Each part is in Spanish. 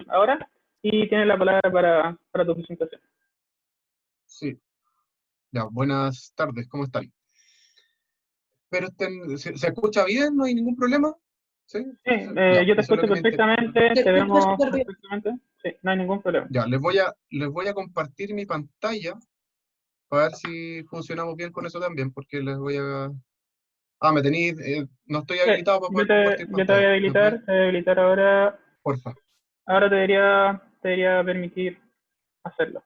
ahora y tienes la palabra para tu presentación. Sí, ya, buenas tardes, ¿cómo están? Pero ¿se escucha bien? ¿No hay ningún problema? ¿Sí? Sí, Ya, yo te eso es lo escucho que me interesa. perfectamente, Te te escucho vemos súper bien. perfectamente. Sí, no hay ningún problema. Ya, les voy a compartir mi pantalla para ver si funcionamos bien con eso también, porque les voy a... Ah, no estoy Sí, habilitado para poder compartir yo te voy pantalla. a habilitar ahora. Porfa, Ahora te debería permitir hacerlo.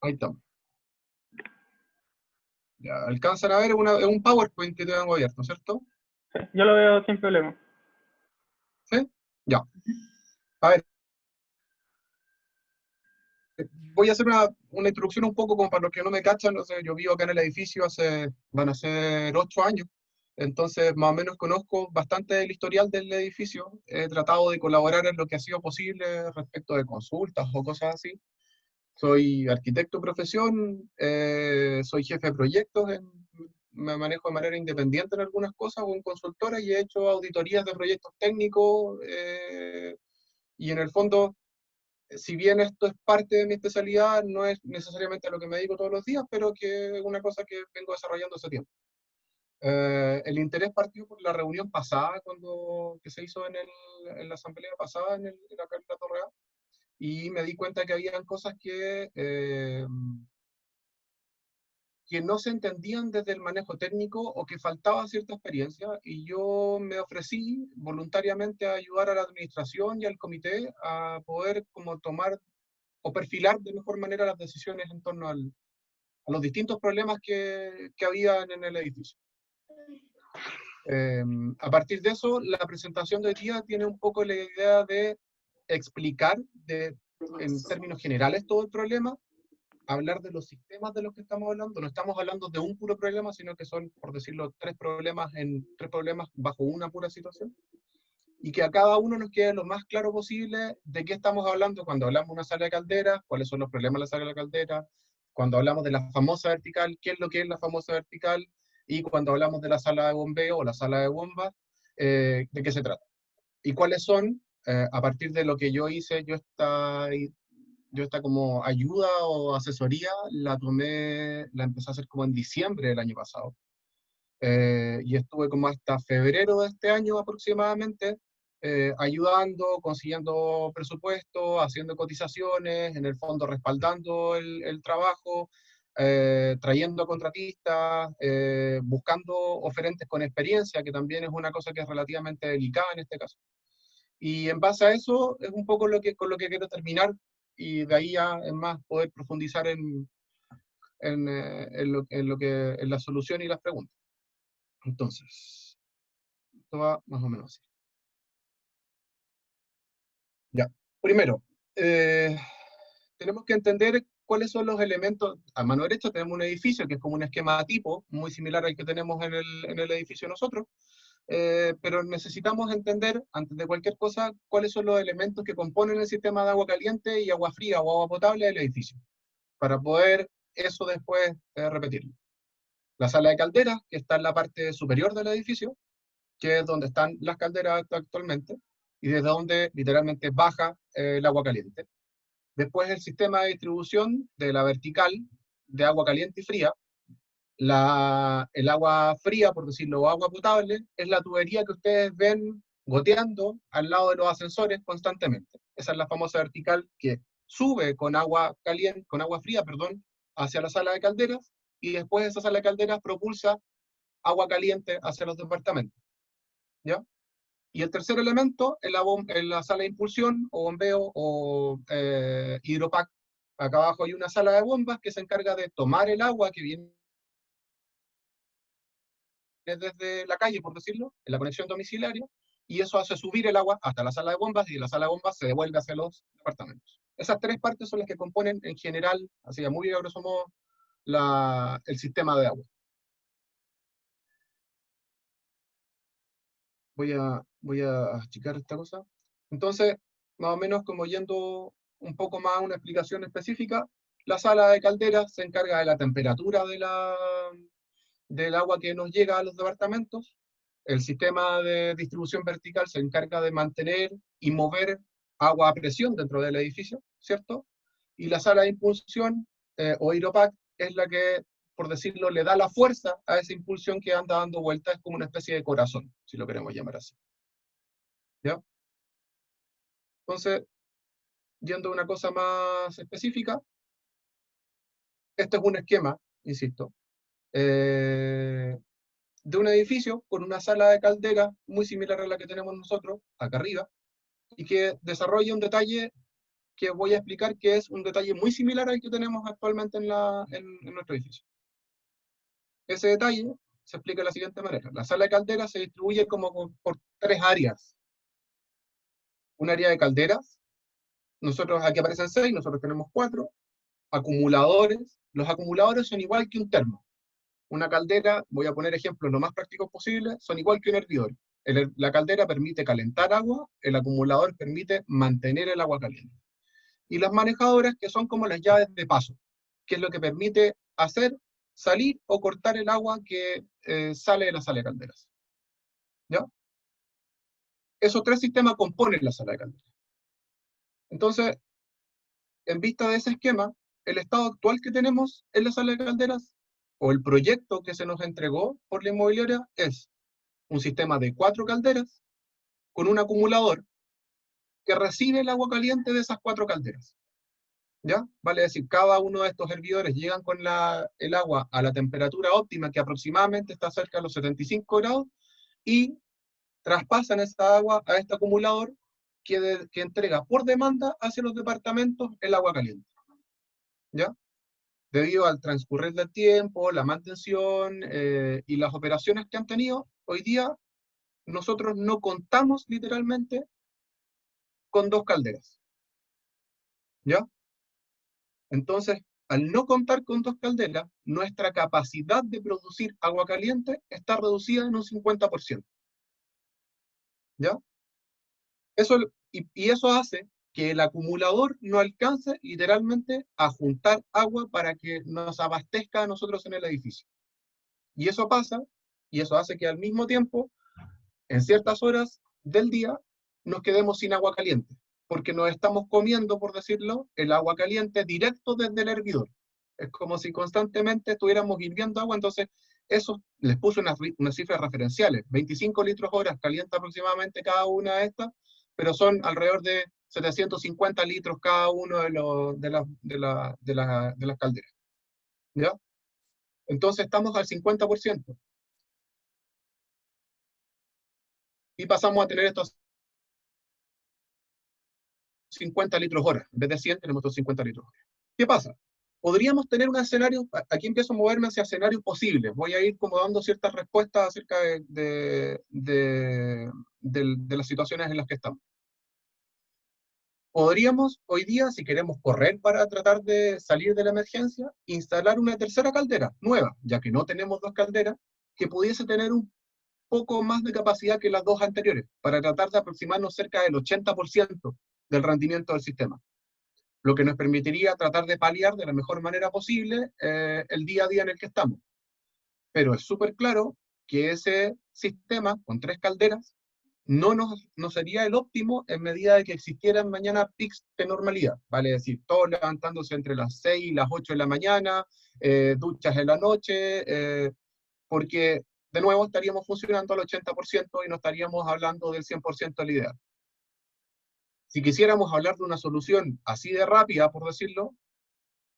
ahí estamos. Ya, alcanzan a ver, es un PowerPoint que tengo abierto, ¿cierto? Sí, yo lo veo sin problema. ¿Sí? Ya. A ver, voy a hacer una introducción un poco como para los que no me cachan. No sé, yo vivo acá en el edificio van a ser 8 años, entonces más o menos conozco bastante del historial del edificio. He tratado de colaborar en lo que ha sido posible respecto de consultas o cosas así. Soy arquitecto de profesión, soy jefe de proyectos, me manejo de manera independiente en algunas cosas o en consultora y he hecho auditorías de proyectos técnicos, y en el fondo, si bien esto es parte de mi especialidad, no es necesariamente a lo que me dedico todos los días, pero que es una cosa que vengo desarrollando hace tiempo. El interés partió por la reunión pasada, que se hizo en la asamblea pasada, acá en la Torre A, y me di cuenta que habían cosas que no se entendían desde el manejo técnico o que faltaba cierta experiencia, y yo me ofrecí voluntariamente a ayudar a la administración y al comité a poder como tomar o perfilar de mejor manera las decisiones en torno a los distintos problemas que había en el edificio. A partir de eso, la presentación de hoy día tiene un poco la idea de explicar en términos generales todo el problema, hablar de los sistemas de los que estamos hablando. No estamos hablando de un puro problema, sino que son, por decirlo, tres problemas bajo una pura situación, y que a cada uno nos quede lo más claro posible de qué estamos hablando cuando hablamos de una sala de calderas, cuáles son los problemas de la sala de calderas, cuando hablamos de la famosa vertical, qué es lo que es la famosa vertical, y cuando hablamos de la sala de bombeo o la sala de bombas, de qué se trata. Y cuáles son, a partir de lo que yo hice, yo esta como ayuda o asesoría la empecé a hacer como en diciembre del año pasado. Y estuve como hasta febrero de este año aproximadamente, ayudando, consiguiendo presupuesto, haciendo cotizaciones, en el fondo respaldando el trabajo, trayendo contratistas, buscando oferentes con experiencia, que también es una cosa que es relativamente delicada en este caso. Y en base a eso es un poco con lo que quiero terminar, y de ahí ya es más poder profundizar en la solución y las preguntas. Entonces, esto va más o menos así. Ya. Primero, tenemos que entender cuáles son los elementos. A mano derecha tenemos un edificio que es como un esquema tipo, muy similar al que tenemos en el edificio nosotros, pero necesitamos entender, antes de cualquier cosa, cuáles son los elementos que componen el sistema de agua caliente y agua fría o agua potable del edificio, para poder eso después repetirlo. La sala de calderas, que está en la parte superior del edificio, que es donde están las calderas actualmente, y desde donde literalmente baja el agua caliente. Después el sistema de distribución de la vertical de agua caliente y fría. El agua fría, por decirlo, o agua potable, es la tubería que ustedes ven goteando al lado de los ascensores constantemente. Esa es la famosa vertical que sube con agua caliente, con agua fría, perdón, hacia la sala de calderas, y después esa sala de calderas propulsa agua caliente hacia los departamentos. ¿Ya? Y el tercer elemento es la sala de impulsión o bombeo o hidropack. Acá abajo hay una sala de bombas que se encarga de tomar el agua que viene desde la calle, por decirlo, en la conexión domiciliaria, y eso hace subir el agua hasta la sala de bombas, y de la sala de bombas se devuelve hacia los departamentos. Esas tres partes son las que componen en general, así a muy a grosso modo, el sistema de agua. Voy a achicar esta cosa. Entonces, más o menos como yendo un poco más a una explicación específica, la sala de calderas se encarga de la temperatura del agua que nos llega a los departamentos. El sistema de distribución vertical se encarga de mantener y mover agua a presión dentro del edificio, ¿cierto? Y la sala de impulsión, o Aeropack, es la que, por decirlo, le da la fuerza a esa impulsión que anda dando vueltas, es como una especie de corazón, si lo queremos llamar así. ¿Ya? Entonces, yendo a una cosa más específica, este es un esquema, insisto, de un edificio con una sala de caldera muy similar a la que tenemos nosotros, acá arriba, y que desarrolla un detalle que voy a explicar, que es un detalle muy similar al que tenemos actualmente en nuestro edificio. Ese detalle se explica de la siguiente manera. La sala de caldera se distribuye como por tres áreas. Un área de calderas, nosotros aquí aparecen 6, nosotros tenemos 4. Acumuladores, los acumuladores son igual que un termo. Una caldera, voy a poner ejemplos lo más prácticos posible, son igual que un hervidor. La caldera permite calentar agua, el acumulador permite mantener el agua caliente. Y las manejadoras, que son como las llaves de paso, que es lo que permite hacer, salir o cortar el agua que sale de la sala de calderas. ¿Ya? Esos tres sistemas componen la sala de calderas. Entonces, en vista de ese esquema, el estado actual que tenemos en la sala de calderas, o el proyecto que se nos entregó por la inmobiliaria, es un sistema de 4 calderas con un acumulador que recibe el agua caliente de esas 4 calderas. ¿Ya? Vale decir, cada uno de estos hervidores llegan con el agua a la temperatura óptima, que aproximadamente está cerca de los 75 grados, y traspasan esa agua a este acumulador que entrega por demanda hacia los departamentos el agua caliente. ¿Ya? Debido al transcurrir del tiempo, la mantención y las operaciones que han tenido, hoy día nosotros no contamos literalmente con 2 calderas. ¿Ya? Entonces, al no contar con 2 calderas, nuestra capacidad de producir agua caliente está reducida en un 50%. ¿Ya? Y eso hace que el acumulador no alcance literalmente a juntar agua para que nos abastezca a nosotros en el edificio. Y eso pasa, y eso hace que al mismo tiempo, en ciertas horas del día, nos quedemos sin agua caliente, porque nos estamos comiendo, por decirlo, el agua caliente directo desde el hervidor. Es como si constantemente estuviéramos hirviendo agua, entonces eso les puse unas cifras referenciales. 25 litros horas calienta aproximadamente cada una de estas, pero son alrededor de 750 litros cada uno de las calderas. ¿Ya? Entonces estamos al 50%. Y pasamos a tener estos 50 litros hora. En vez de 100 tenemos estos 50 litros hora. ¿Qué pasa? Podríamos tener un escenario, aquí empiezo a moverme hacia escenarios posibles, voy a ir como dando ciertas respuestas acerca de las situaciones en las que estamos. Podríamos hoy día, si queremos correr para tratar de salir de la emergencia, instalar una tercera caldera nueva, ya que no tenemos 2 calderas, que pudiese tener un poco más de capacidad que las 2 anteriores, para tratar de aproximarnos cerca del 80% del rendimiento del sistema, lo que nos permitiría tratar de paliar de la mejor manera posible el día a día en el que estamos. Pero es súper claro que ese sistema con 3 calderas no sería el óptimo en medida de que existieran mañana pics de normalidad, vale decir, todos levantándose entre las 6 y las 8 de la mañana, duchas en la noche, porque de nuevo estaríamos funcionando al 80% y no estaríamos hablando del 100% de la idea. Si quisiéramos hablar de una solución así de rápida, por decirlo,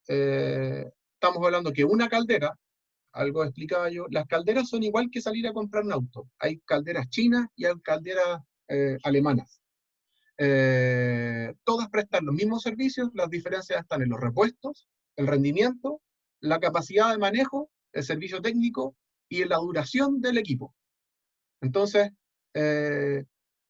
estamos hablando que una caldera, algo explicaba yo, las calderas son igual que salir a comprar un auto. Hay calderas chinas y hay calderas alemanas. Todas prestan los mismos servicios, las diferencias están en los repuestos, el rendimiento, la capacidad de manejo, el servicio técnico y en la duración del equipo. Entonces,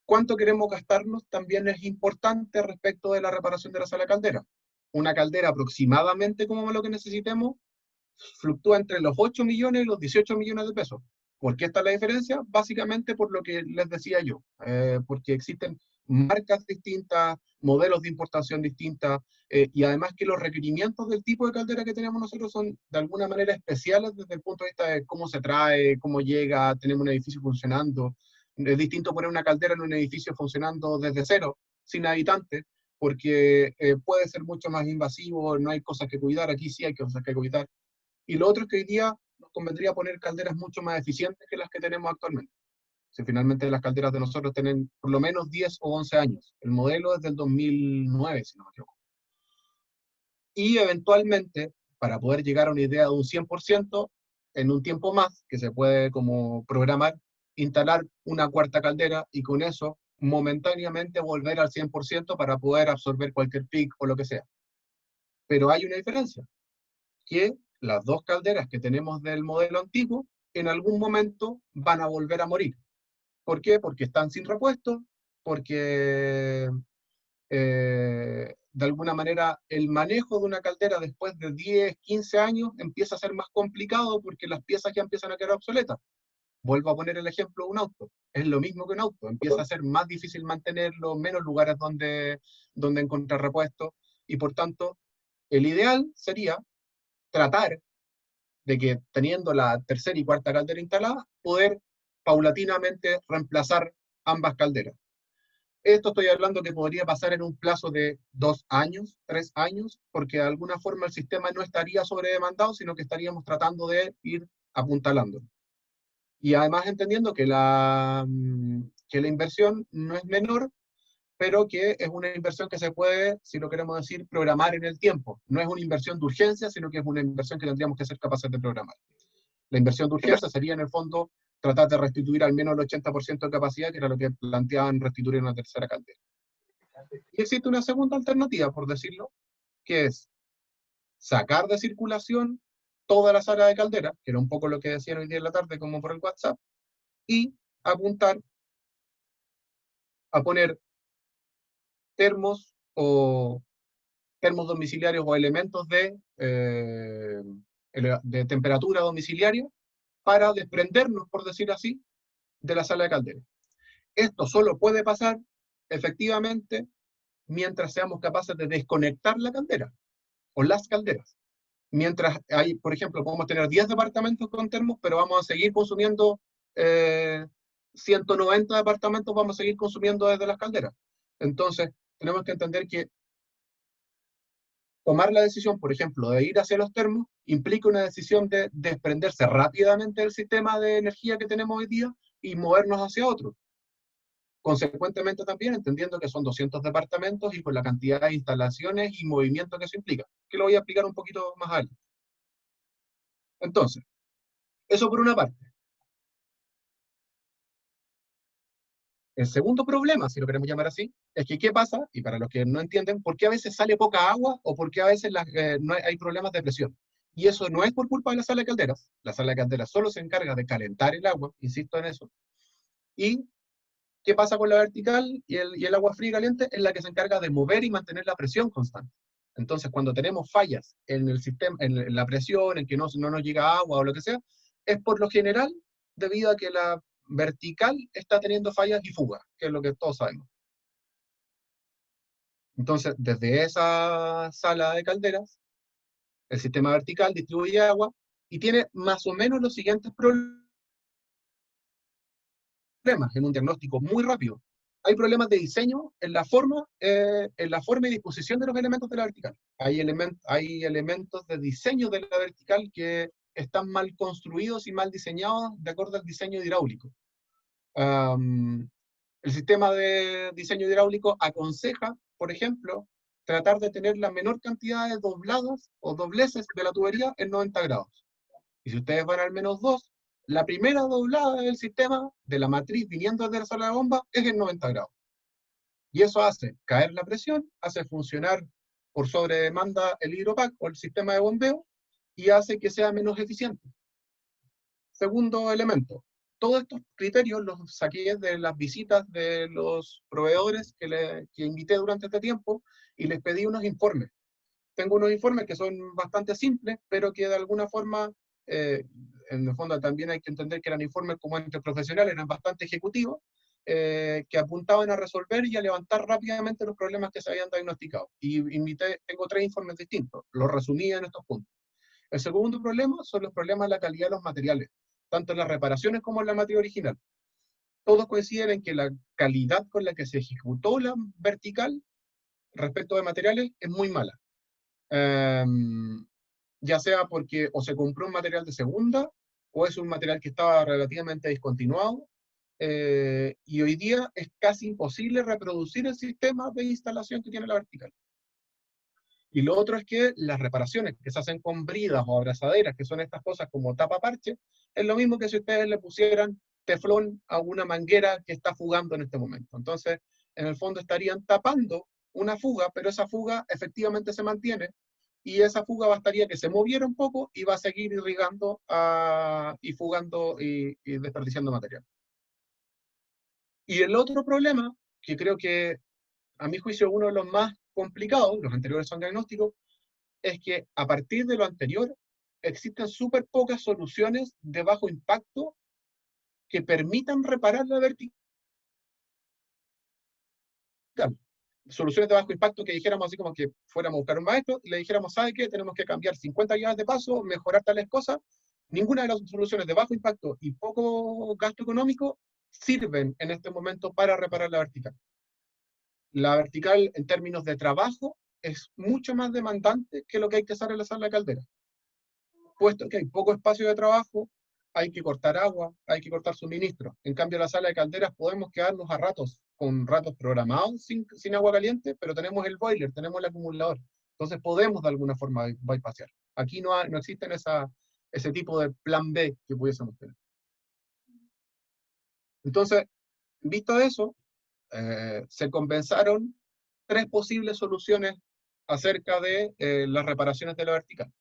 ¿cuánto queremos gastarnos? También es importante respecto de la reparación de la sala de caldera. Una caldera aproximadamente como lo que necesitemos fluctúa entre los 8 millones y los 18 millones de pesos. ¿Por qué está la diferencia? Básicamente por lo que les decía yo, porque existen marcas distintas, modelos de importación distintas, y además que los requerimientos del tipo de caldera que tenemos nosotros son de alguna manera especiales desde el punto de vista de cómo se trae, cómo llega, tenemos un edificio funcionando. Es distinto poner una caldera en un edificio funcionando desde cero, sin habitantes, porque puede ser mucho más invasivo, no hay cosas que cuidar, aquí sí hay cosas que cuidar. Y lo otro es que hoy día nos convendría poner calderas mucho más eficientes que las que tenemos actualmente. Si finalmente las calderas de nosotros tienen por lo menos 10 o 11 años. El modelo es del 2009, si no me equivoco. Y eventualmente, para poder llegar a una idea de un 100%, en un tiempo más, que se puede como programar, instalar una cuarta caldera y con eso momentáneamente volver al 100% para poder absorber cualquier pic o lo que sea. Pero hay una diferencia, que las dos calderas que tenemos del modelo antiguo en algún momento van a volver a morir. ¿Por qué? Porque están sin repuesto, porque de alguna manera el manejo de una caldera después de 10, 15 años empieza a ser más complicado porque las piezas ya empiezan a quedar obsoletas. Vuelvo a poner el ejemplo de un auto. Es lo mismo que un auto. Empieza a ser más difícil mantenerlo, menos lugares donde encontrar repuestos, y por tanto, el ideal sería tratar de que teniendo la tercera y cuarta caldera instalada, poder paulatinamente reemplazar ambas calderas. Esto estoy hablando que podría pasar en un plazo de 2 años, 3 años, porque de alguna forma el sistema no estaría sobredemandado, sino que estaríamos tratando de ir apuntalando. Y además entendiendo que la inversión no es menor, pero que es una inversión que se puede, si lo queremos decir, programar en el tiempo. No es una inversión de urgencia, sino que es una inversión que tendríamos que ser capaces de programar. La inversión de urgencia sería, en el fondo, tratar de restituir al menos el 80% de capacidad, que era lo que planteaban restituir en una tercera caldera. Y existe una segunda alternativa, por decirlo, que es sacar de circulación toda la sala de caldera, que era un poco lo que decían hoy día en la tarde, como por el WhatsApp, y apuntar a poner termos o termos domiciliarios o elementos de temperatura domiciliaria para desprendernos, por decir así, de la sala de caldera. Esto solo puede pasar, efectivamente, mientras seamos capaces de desconectar la caldera o las calderas. Mientras hay, por ejemplo, podemos tener 10 departamentos con termos, pero vamos a seguir consumiendo 190 departamentos, vamos a seguir consumiendo desde las calderas. Entonces, tenemos que entender que tomar la decisión, por ejemplo, de ir hacia los termos, implica una decisión de desprenderse rápidamente del sistema de energía que tenemos hoy día y movernos hacia otro. Consecuentemente también entendiendo que son 200 departamentos y con la cantidad de instalaciones y movimiento que eso implica, que lo voy a explicar un poquito más adelante. Entonces, eso por una parte. El segundo problema, si lo queremos llamar así, es que ¿qué pasa? Y para los que no entienden, ¿por qué a veces sale poca agua o por qué a veces no hay problemas de presión? Y eso no es por culpa de la sala de calderas. La sala de calderas solo se encarga de calentar el agua, insisto en eso. ¿Y qué pasa con la vertical y el agua fría y caliente? Es la que se encarga de mover y mantener la presión constante. Entonces, cuando tenemos fallas en el sistema, en la presión, en que no nos llega agua o lo que sea, es por lo general debido a que la vertical está teniendo fallas y fugas, que es lo que todos sabemos. Entonces, desde esa sala de calderas, el sistema vertical distribuye agua y tiene más o menos los siguientes problemas en un diagnóstico muy rápido. Hay problemas de diseño en la forma y disposición de los elementos de la vertical. Hay elementos de diseño de la vertical que están mal construidos y mal diseñados de acuerdo al diseño hidráulico. El sistema de diseño hidráulico aconseja, por ejemplo, tratar de tener la menor cantidad de doblados o dobleces de la tubería en 90 grados. Y si ustedes van al -2, la primera doblada del sistema, de la matriz viniendo desde la sala de bomba, es en 90 grados. Y eso hace caer la presión, hace funcionar por sobredemanda el hidropack o el sistema de bombeo, y hace que sea menos eficiente. Segundo elemento, todos estos criterios los saqué de las visitas de los proveedores que invité durante este tiempo y les pedí unos informes. Tengo unos informes que son bastante simples, pero que de alguna forma, en el fondo también hay que entender que eran informes como entre profesionales, eran bastante ejecutivos, que apuntaban a resolver y a levantar rápidamente los problemas que se habían diagnosticado. Y tengo 3 informes distintos, los resumí en estos puntos. El segundo problema son los problemas de la calidad de los materiales, tanto en las reparaciones como en la materia original. todos coinciden en que la calidad con la que se ejecutó la vertical respecto de materiales es muy mala. Ya sea porque o se compró un material de segunda, o es un material que estaba relativamente discontinuado, y hoy día es casi imposible reproducir el sistema de instalación que tiene la vertical. Y lo otro es que las reparaciones que se hacen con bridas o abrazaderas, que son estas cosas como tapa parche, es lo mismo que si ustedes le pusieran teflón a una manguera que está fugando en este momento. Entonces, en el fondo estarían tapando una fuga, pero esa fuga efectivamente se mantiene, y esa fuga bastaría que se moviera un poco y va a seguir irrigando y fugando y desperdiciando material. Y el otro problema, que creo que a mi juicio uno de los más complicados, los anteriores son diagnósticos, es que a partir de lo anterior existen súper pocas soluciones de bajo impacto que permitan reparar la vertical. Soluciones de bajo impacto que dijéramos así como que fuéramos a buscar un maestro y le dijéramos, ¿sabe qué? Tenemos que cambiar 50 llaves de paso, mejorar tales cosas. Ninguna de las soluciones de bajo impacto y poco gasto económico sirven en este momento para reparar la vertical. La vertical en términos de trabajo es mucho más demandante que lo que hay que hacer en la sala de caldera. Puesto que hay poco espacio de trabajo, hay que cortar agua, hay que cortar suministro. En cambio, en la sala de calderas podemos quedarnos a ratos, con ratos programados sin agua caliente, pero tenemos el boiler, tenemos el acumulador. Entonces podemos de alguna forma bypassear. Aquí no existen ese tipo de plan B que pudiésemos tener. Entonces, visto eso, se compensaron 3 posibles soluciones acerca de las reparaciones de la vertical.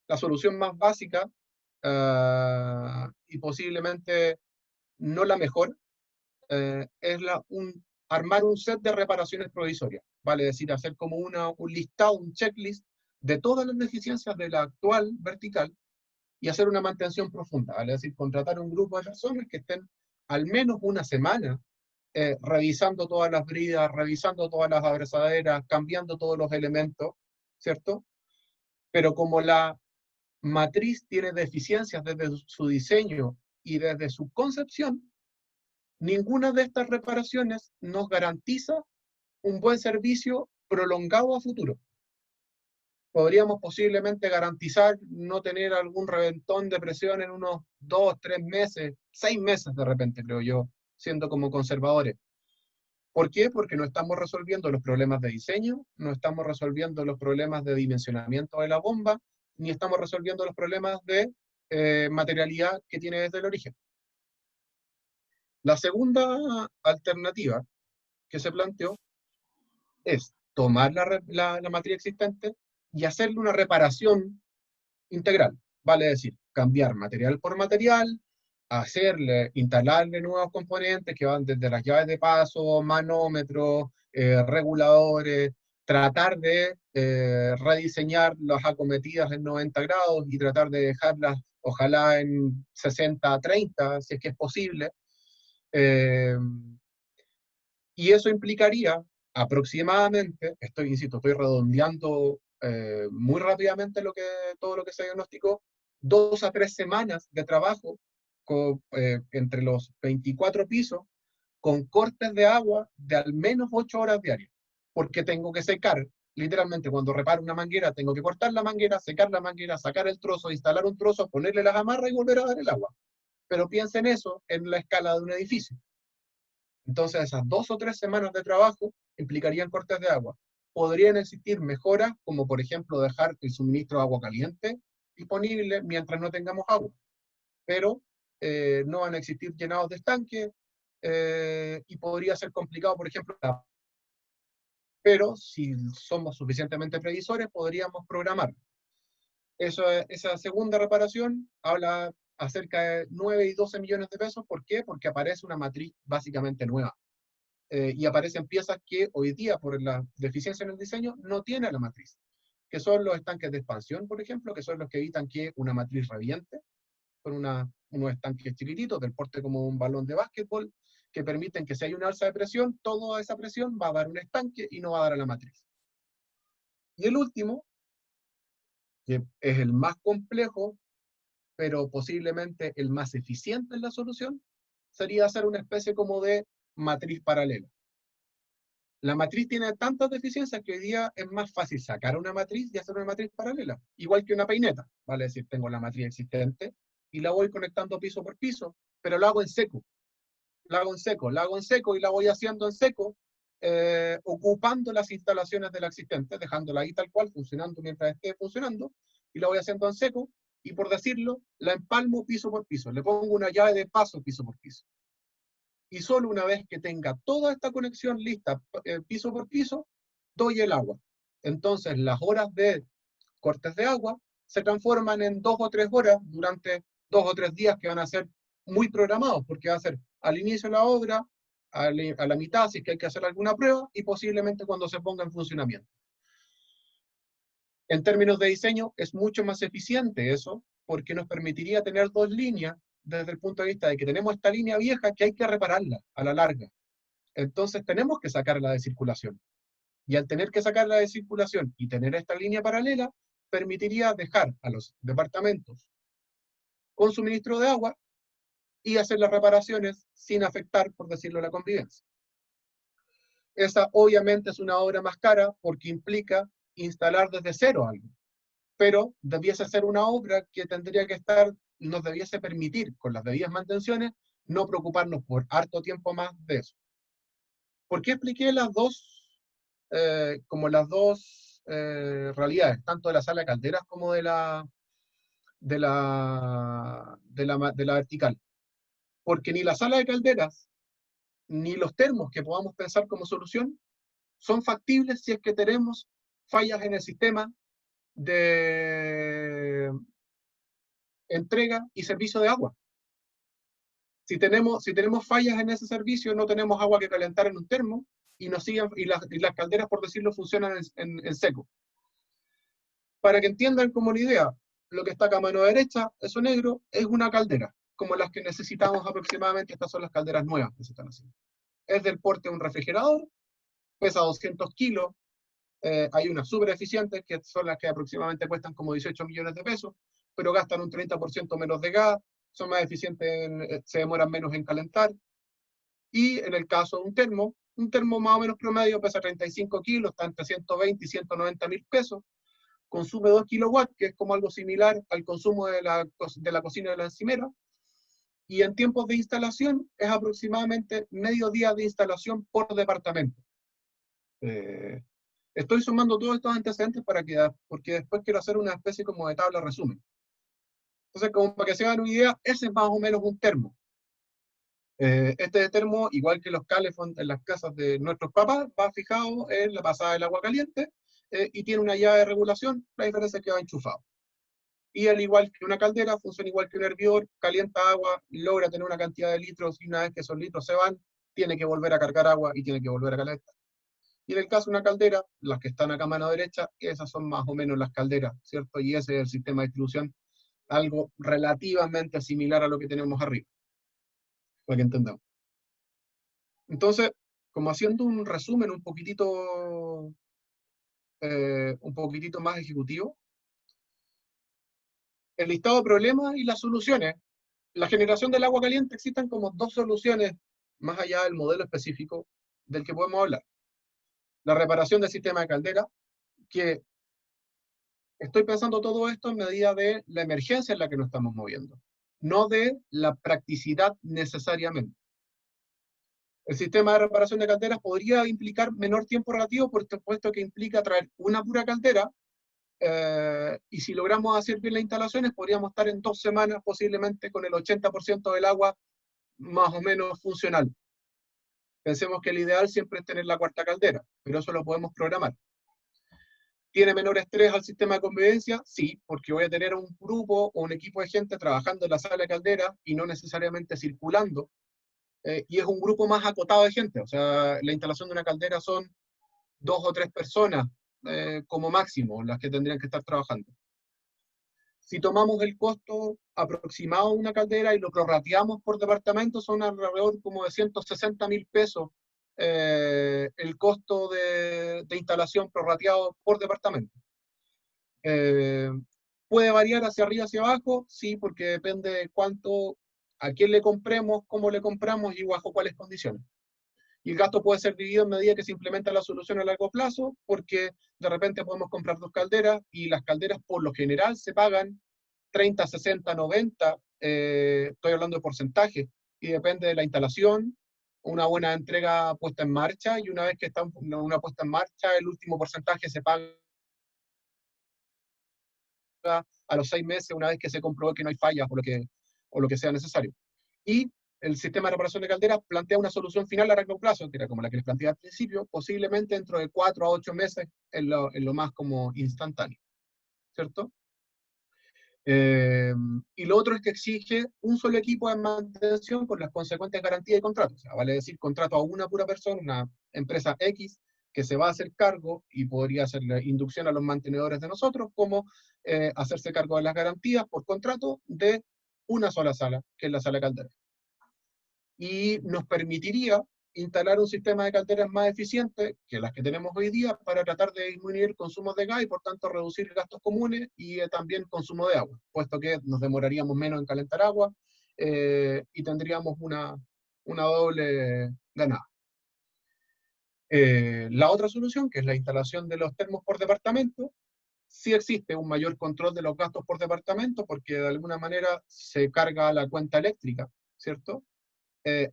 La solución más básica, y posiblemente no la mejor, es armar un set de reparaciones provisorias, vale decir, hacer como un listado, un checklist de todas las deficiencias de la actual vertical y hacer una mantención profunda, vale decir, contratar un grupo de personas que estén al menos una semana revisando todas las bridas, revisando todas las abrazaderas, cambiando todos los elementos, ¿cierto? Pero como la matriz tiene deficiencias desde su diseño y desde su concepción, ninguna de estas reparaciones nos garantiza un buen servicio prolongado a futuro. Podríamos posiblemente garantizar no tener algún reventón de presión en unos 2, 3 meses, 6 meses de repente, creo yo, siendo como conservadores. ¿Por qué? Porque no estamos resolviendo los problemas de diseño, no estamos resolviendo los problemas de dimensionamiento de la bomba, ni estamos resolviendo los problemas de materialidad que tiene desde el origen. La segunda alternativa que se planteó es tomar la materia existente y hacerle una reparación integral. Vale decir, cambiar material por material, instalarle nuevos componentes que van desde las llaves de paso, manómetros, reguladores, tratar de rediseñar las acometidas en 90 grados y tratar de dejarlas, ojalá en 60-30, si es que es posible. Y eso implicaría aproximadamente, insisto, estoy redondeando muy rápidamente todo lo que se diagnosticó, 2 a 3 semanas de trabajo entre los 24 pisos, con cortes de agua de al menos 8 horas diarias, porque tengo que secar, literalmente cuando reparo una manguera, tengo que cortar la manguera, secar la manguera, sacar el trozo, instalar un trozo, ponerle las amarras y volver a dar el agua. Pero piensen eso en la escala de un edificio. Entonces, esas 2 o 3 semanas de trabajo implicarían cortes de agua. Podrían existir mejoras, como por ejemplo dejar el suministro de agua caliente disponible mientras no tengamos agua. Pero no van a existir llenados de estanque y podría ser complicado, por ejemplo, pero si somos suficientemente previsores, podríamos programar. Esa segunda reparación habla acerca de 9 y 12 millones de pesos. ¿Por qué? Porque aparece una matriz básicamente nueva. Y aparecen piezas que hoy día, por la deficiencia en el diseño, no tiene la matriz, que son los estanques de expansión, por ejemplo, que son los que evitan que una matriz reviente, con unos estanques chiquititos, del porte como un balón de básquetbol, que permiten que si hay una alza de presión, toda esa presión va a dar un estanque y no va a dar a la matriz. Y el último, que es el más complejo, pero posiblemente el más eficiente en la solución, sería hacer una especie como de matriz paralela. La matriz tiene tantas deficiencias que hoy día es más fácil sacar una matriz y hacer una matriz paralela, igual que una peineta, vale decir, tengo la matriz existente y la voy conectando piso por piso, pero lo hago en seco, la hago en seco, la hago en seco y la voy haciendo en seco, ocupando las instalaciones de la existente, dejándola ahí tal cual, funcionando mientras esté funcionando, y la voy haciendo en seco, y por decirlo, la empalmo piso por piso, le pongo una llave de paso piso por piso. Y solo una vez que tenga toda esta conexión lista, piso por piso, doy el agua. Entonces las horas de cortes de agua se transforman en 2 o 3 horas durante 2 o 3 días que van a ser muy programados, porque va a ser al inicio de la obra, a la mitad si es que hay que hacer alguna prueba, y posiblemente cuando se ponga en funcionamiento. En términos de diseño, es mucho más eficiente eso, porque nos permitiría tener 2 líneas desde el punto de vista de que tenemos esta línea vieja que hay que repararla a la larga. Entonces tenemos que sacarla de circulación. Y al tener que sacarla de circulación y tener esta línea paralela, permitiría dejar a los departamentos con suministro de agua y hacer las reparaciones sin afectar, por decirlo, la convivencia. Esa obviamente es una obra más cara porque implica instalar desde cero algo, pero debiese ser una obra que tendría que estar, nos debiese permitir, con las debidas mantenciones, no preocuparnos por harto tiempo más de eso. ¿Por qué expliqué las dos, como las dos realidades, tanto de la sala de calderas como de la vertical? Porque ni la sala de calderas, ni los termos que podamos pensar como solución, son factibles si es que tenemos fallas en el sistema de entrega y servicio de agua. Si tenemos fallas en ese servicio, no tenemos agua que calentar en un termo, y las calderas, por decirlo, funcionan en seco. Para que entiendan como una idea, lo que está acá a mano derecha, eso negro, es una caldera, como las que necesitamos aproximadamente. Estas son las calderas nuevas que se están haciendo. Es del porte de un refrigerador, pesa 200 kilos, hay unas súper eficientes, que son las que aproximadamente cuestan como 18 millones de pesos, pero gastan un 30% menos de gas, son más eficientes, se demoran menos en calentar. Y en el caso de un termo más o menos promedio pesa 35 kilos, está entre 120 y 190 mil pesos, consume 2 kilowatts, que es como algo similar al consumo de la cocina de la encimera, y en tiempos de instalación es aproximadamente medio día de instalación por departamento. Estoy sumando todos estos antecedentes porque después quiero hacer una especie como de tabla resumen. Entonces, como para que se hagan una idea, ese es más o menos un termo. Este termo, igual que los calefons en las casas de nuestros papás, va fijado en la pasada del agua caliente y tiene una llave de regulación. La diferencia es que va enchufado. Y al igual que una caldera, funciona igual que un hervidor, calienta agua, logra tener una cantidad de litros, y una vez que esos litros se van, tiene que volver a cargar agua y tiene que volver a calentar. Y en el caso de una caldera, las que están acá a mano derecha, esas son más o menos las calderas, ¿cierto? Y ese es el sistema de distribución, algo relativamente similar a lo que tenemos arriba, para que entendamos. Entonces, como haciendo un resumen un poquitito más ejecutivo, el listado de problemas y las soluciones. La generación del agua caliente, existen como 2 soluciones más allá del modelo específico del que podemos hablar. La reparación del sistema de caldera, que estoy pensando todo esto en medida de la emergencia en la que nos estamos moviendo, no de la practicidad necesariamente. El sistema de reparación de calderas podría implicar menor tiempo relativo, por supuesto que implica traer una pura caldera, y si logramos hacer bien las instalaciones, podríamos estar en 2 semanas posiblemente con el 80% del agua más o menos funcional. Pensemos que el ideal siempre es tener la 4ª caldera, pero eso lo podemos programar. ¿Tiene menor estrés al sistema de convivencia? Sí, porque voy a tener un grupo o un equipo de gente trabajando en la sala de caldera y no necesariamente circulando, y es un grupo más acotado de gente. O sea, la instalación de una caldera son 2 o 3 personas como máximo las que tendrían que estar trabajando. Si tomamos el costo aproximado de una caldera y lo prorrateamos por departamento, son alrededor como de 160.000 pesos el costo de instalación prorrateado por departamento. ¿Puede variar hacia arriba, hacia abajo? Sí, porque depende de cuánto a quién le compremos, cómo le compramos y bajo cuáles condiciones. Y el gasto puede ser dividido en medida que se implementa la solución a largo plazo, porque de repente podemos comprar 2 calderas y las calderas por lo general se pagan 30, 60, 90, estoy hablando de porcentaje, y depende de la instalación, una buena entrega puesta en marcha, y una vez que está una puesta en marcha, el último porcentaje se paga a los 6 meses, una vez que se comprobó que no hay fallas o lo que sea necesario. Y el sistema de reparación de calderas plantea una solución final a largo plazo, que era como la que les planteé al principio, posiblemente dentro de 4 a 8 meses en lo más como instantáneo, ¿cierto? Y lo otro es que exige un solo equipo de mantención con las consecuentes garantías y contratos. O sea, vale decir, contrato a una pura persona, una empresa X, que se va a hacer cargo y podría hacer la inducción a los mantenedores de nosotros, como hacerse cargo de las garantías por contrato de una sola sala, que es la sala caldera. Y nos permitiría instalar un sistema de calderas más eficiente que las que tenemos hoy día para tratar de disminuir consumos de gas y por tanto reducir gastos comunes y también consumo de agua, puesto que nos demoraríamos menos en calentar agua y tendríamos una doble ganada. La otra solución, que es la instalación de los termos por departamento, sí existe un mayor control de los gastos por departamento porque de alguna manera se carga la cuenta eléctrica, ¿cierto?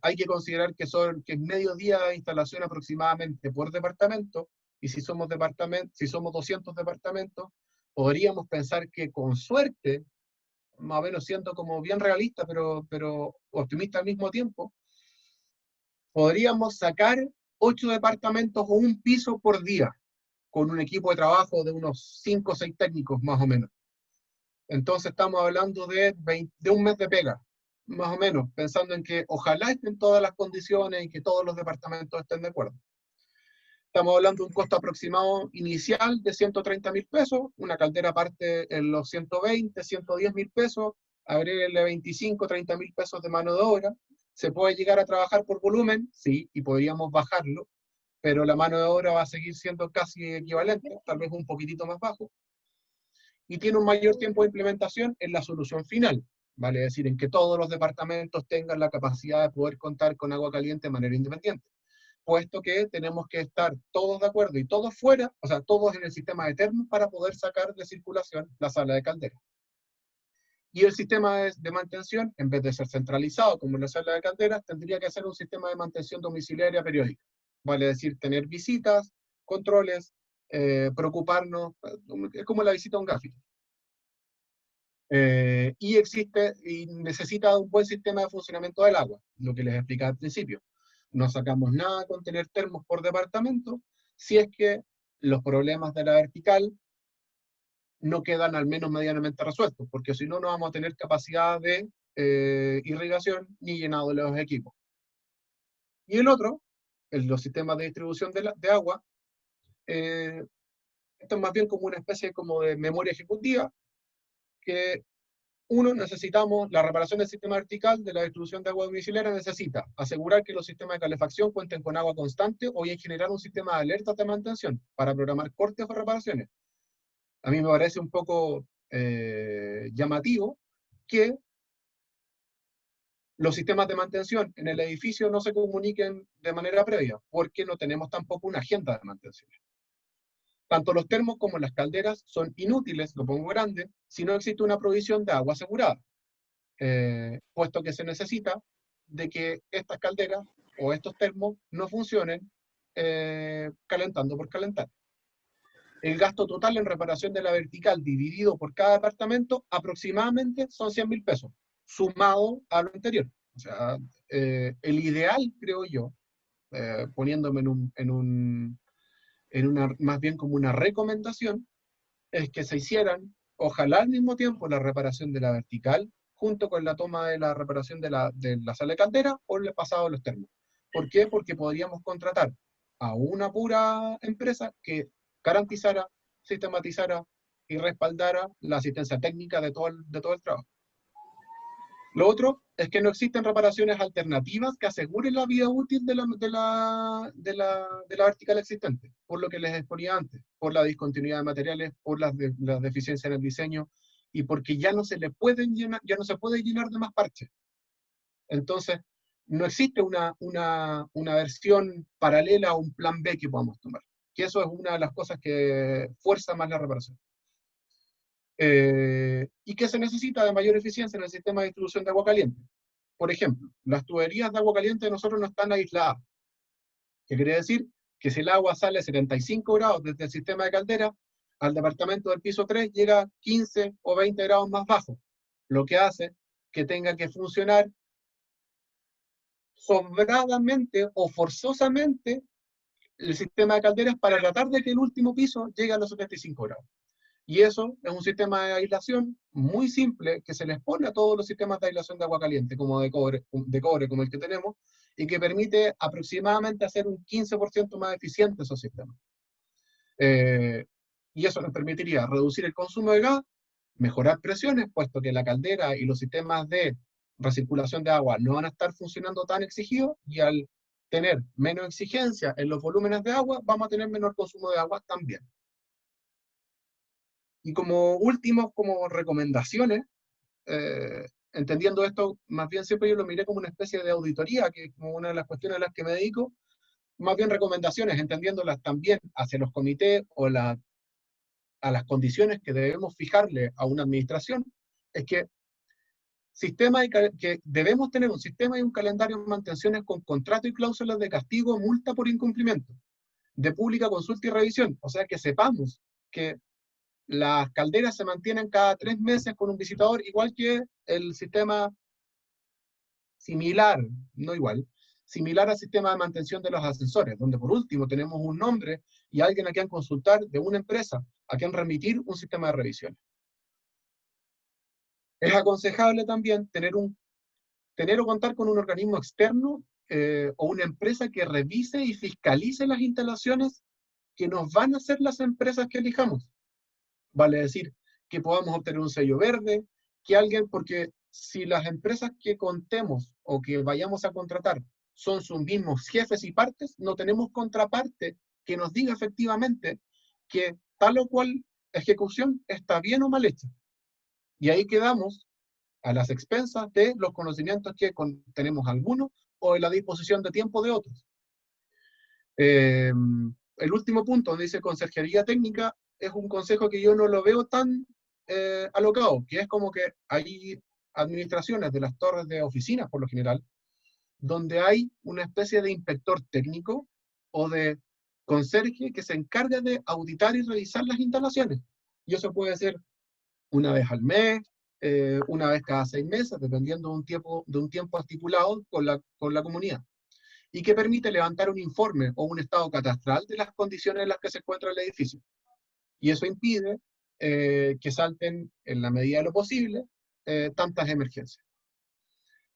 Hay que considerar que es medio día de instalación aproximadamente por departamento, y si somos 200 departamentos, podríamos pensar que con suerte, más o menos siendo como bien realista, pero optimista al mismo tiempo, podríamos sacar 8 departamentos o un piso por día, con un equipo de trabajo de unos 5 o 6 técnicos más o menos. Entonces estamos hablando de un mes de pega, más o menos, pensando en que ojalá estén todas las condiciones y que todos los departamentos estén de acuerdo. Estamos hablando de un costo aproximado inicial de 130.000 pesos, una caldera parte en los 120, 110.000 pesos, agreguenle 25, 30.000 pesos de mano de obra. ¿Se puede llegar a trabajar por volumen? Sí, y podríamos bajarlo, pero la mano de obra va a seguir siendo casi equivalente, tal vez un poquitito más bajo. Y tiene un mayor tiempo de implementación en la solución final, vale decir, en que todos los departamentos tengan la capacidad de poder contar con agua caliente de manera independiente, puesto que tenemos que estar todos de acuerdo y todos fuera, o sea, todos en el sistema de termos para poder sacar de circulación la sala de caldera. Y el sistema de mantención, en vez de ser centralizado como en la sala de calderas, tendría que ser un sistema de mantención domiciliaria periódica, vale decir, tener visitas, controles, preocuparnos, es como la visita a un gafito. Y necesita un buen sistema de funcionamiento del agua, lo que les explicaba al principio. No sacamos nada con tener termos por departamento si es que los problemas de la vertical no quedan al menos medianamente resueltos, porque si no, no vamos a tener capacidad de irrigación ni llenado de los equipos. Y el otro, los sistemas de distribución de agua, esto es más bien como una especie como de memoria ejecutiva, que necesitamos la reparación del sistema vertical de la distribución de agua domiciliaria, necesita asegurar que los sistemas de calefacción cuenten con agua constante o bien generar un sistema de alertas de mantención para programar cortes o reparaciones. A mí me parece un poco llamativo que los sistemas de mantención en el edificio no se comuniquen de manera previa, porque no tenemos tampoco una agenda de mantención. Tanto los termos como las calderas son inútiles, lo pongo grande, si no existe una provisión de agua asegurada. Puesto que se necesita de que estas calderas o estos termos no funcionen calentando por calentar. El gasto total en reparación de la vertical dividido por cada departamento aproximadamente son 100.000 pesos, sumado a lo anterior. O sea, el ideal, creo yo, poniéndome en una, más bien como una recomendación, es que se hicieran, ojalá al mismo tiempo, la reparación de la vertical, junto con la toma de la reparación de la sala de caldera o el pasado de los termos. ¿Por qué? Porque podríamos contratar a una pura empresa que garantizara, sistematizara y respaldara la asistencia técnica de todo el trabajo. Lo otro es que no existen reparaciones alternativas que aseguren la vida útil de la vertical existente, por lo que les exponía antes, por la discontinuidad de materiales, por las deficiencias en el diseño, y porque ya no se puede llenar de más parches. Entonces, no existe una versión paralela o un plan B que podamos tomar. Que eso es una de las cosas que fuerza más la reparación. Y que se necesita de mayor eficiencia en el sistema de distribución de agua caliente. Por ejemplo, las tuberías de agua caliente de nosotros no están aisladas. ¿Qué quiere decir? Que si el agua sale a 75 grados desde el sistema de caldera, al departamento del piso 3 llega 15 o 20 grados más bajo, lo que hace que tenga que funcionar sobradamente o forzosamente el sistema de calderas para tratar de que el último piso llegue a los 75 grados. Y eso es un sistema de aislación muy simple que se les pone a todos los sistemas de aislación de agua caliente, como de cobre como el que tenemos, y que permite aproximadamente hacer un 15% más eficiente esos sistemas. Y eso nos permitiría reducir el consumo de gas, mejorar presiones, puesto que la caldera y los sistemas de recirculación de agua no van a estar funcionando tan exigidos, y al tener menos exigencia en los volúmenes de agua, vamos a tener menor consumo de agua también. Y como último, como recomendaciones, entendiendo esto, más bien siempre yo lo miré como una especie de auditoría, que es como una de las cuestiones a las que me dedico, más bien recomendaciones, entendiéndolas también hacia los comités o a las condiciones que debemos fijarle a una administración, es que que debemos tener un sistema y un calendario de mantenciones con contrato y cláusulas de castigo o multa por incumplimiento, de pública consulta y revisión, o sea que sepamos que las calderas se mantienen cada 3 meses con un visitador, igual que el sistema similar, no igual, similar al sistema de mantención de los ascensores, donde por último tenemos un nombre y alguien a quien consultar de una empresa, a quien remitir un sistema de revisión. Es aconsejable también tener o contar con un organismo externo o una empresa que revise y fiscalice las instalaciones que nos van a hacer las empresas que elijamos. Vale decir, que podamos obtener un sello verde, que alguien, porque si las empresas que contemos o que vayamos a contratar son sus mismos jefes y partes, no tenemos contraparte que nos diga efectivamente que tal o cual ejecución está bien o mal hecha. Y ahí quedamos a las expensas de los conocimientos que tenemos algunos o de la disposición de tiempo de otros. El último punto, donde dice conserjería técnica, es un consejo que yo no lo veo tan alocado, que es como que hay administraciones de las torres de oficinas, por lo general, donde hay una especie de inspector técnico o de conserje que se encarga de auditar y revisar las instalaciones. Y eso puede ser una vez al mes, una vez cada 6 meses, dependiendo de un tiempo estipulado con la comunidad, y que permite levantar un informe o un estado catastral de las condiciones en las que se encuentra el edificio. Y eso impide que salten, en la medida de lo posible, tantas emergencias.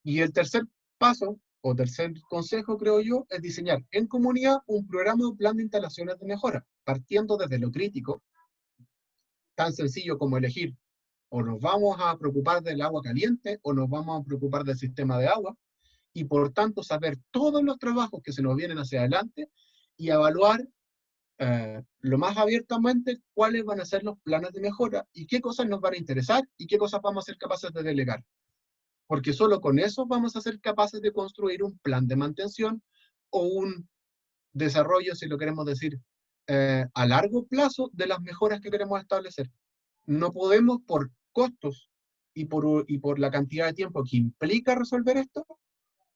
Y el tercer paso, o tercer consejo, creo yo, es diseñar en comunidad un programa o plan de instalaciones de mejora, partiendo desde lo crítico, tan sencillo como elegir o nos vamos a preocupar del agua caliente o nos vamos a preocupar del sistema de agua, y por tanto saber todos los trabajos que se nos vienen hacia adelante y evaluar lo más abiertamente cuáles van a ser los planes de mejora y qué cosas nos van a interesar y qué cosas vamos a ser capaces de delegar. Porque solo con eso vamos a ser capaces de construir un plan de mantención o un desarrollo, si lo queremos decir, a largo plazo de las mejoras que queremos establecer. No podemos, por costos y por la cantidad de tiempo que implica resolver esto,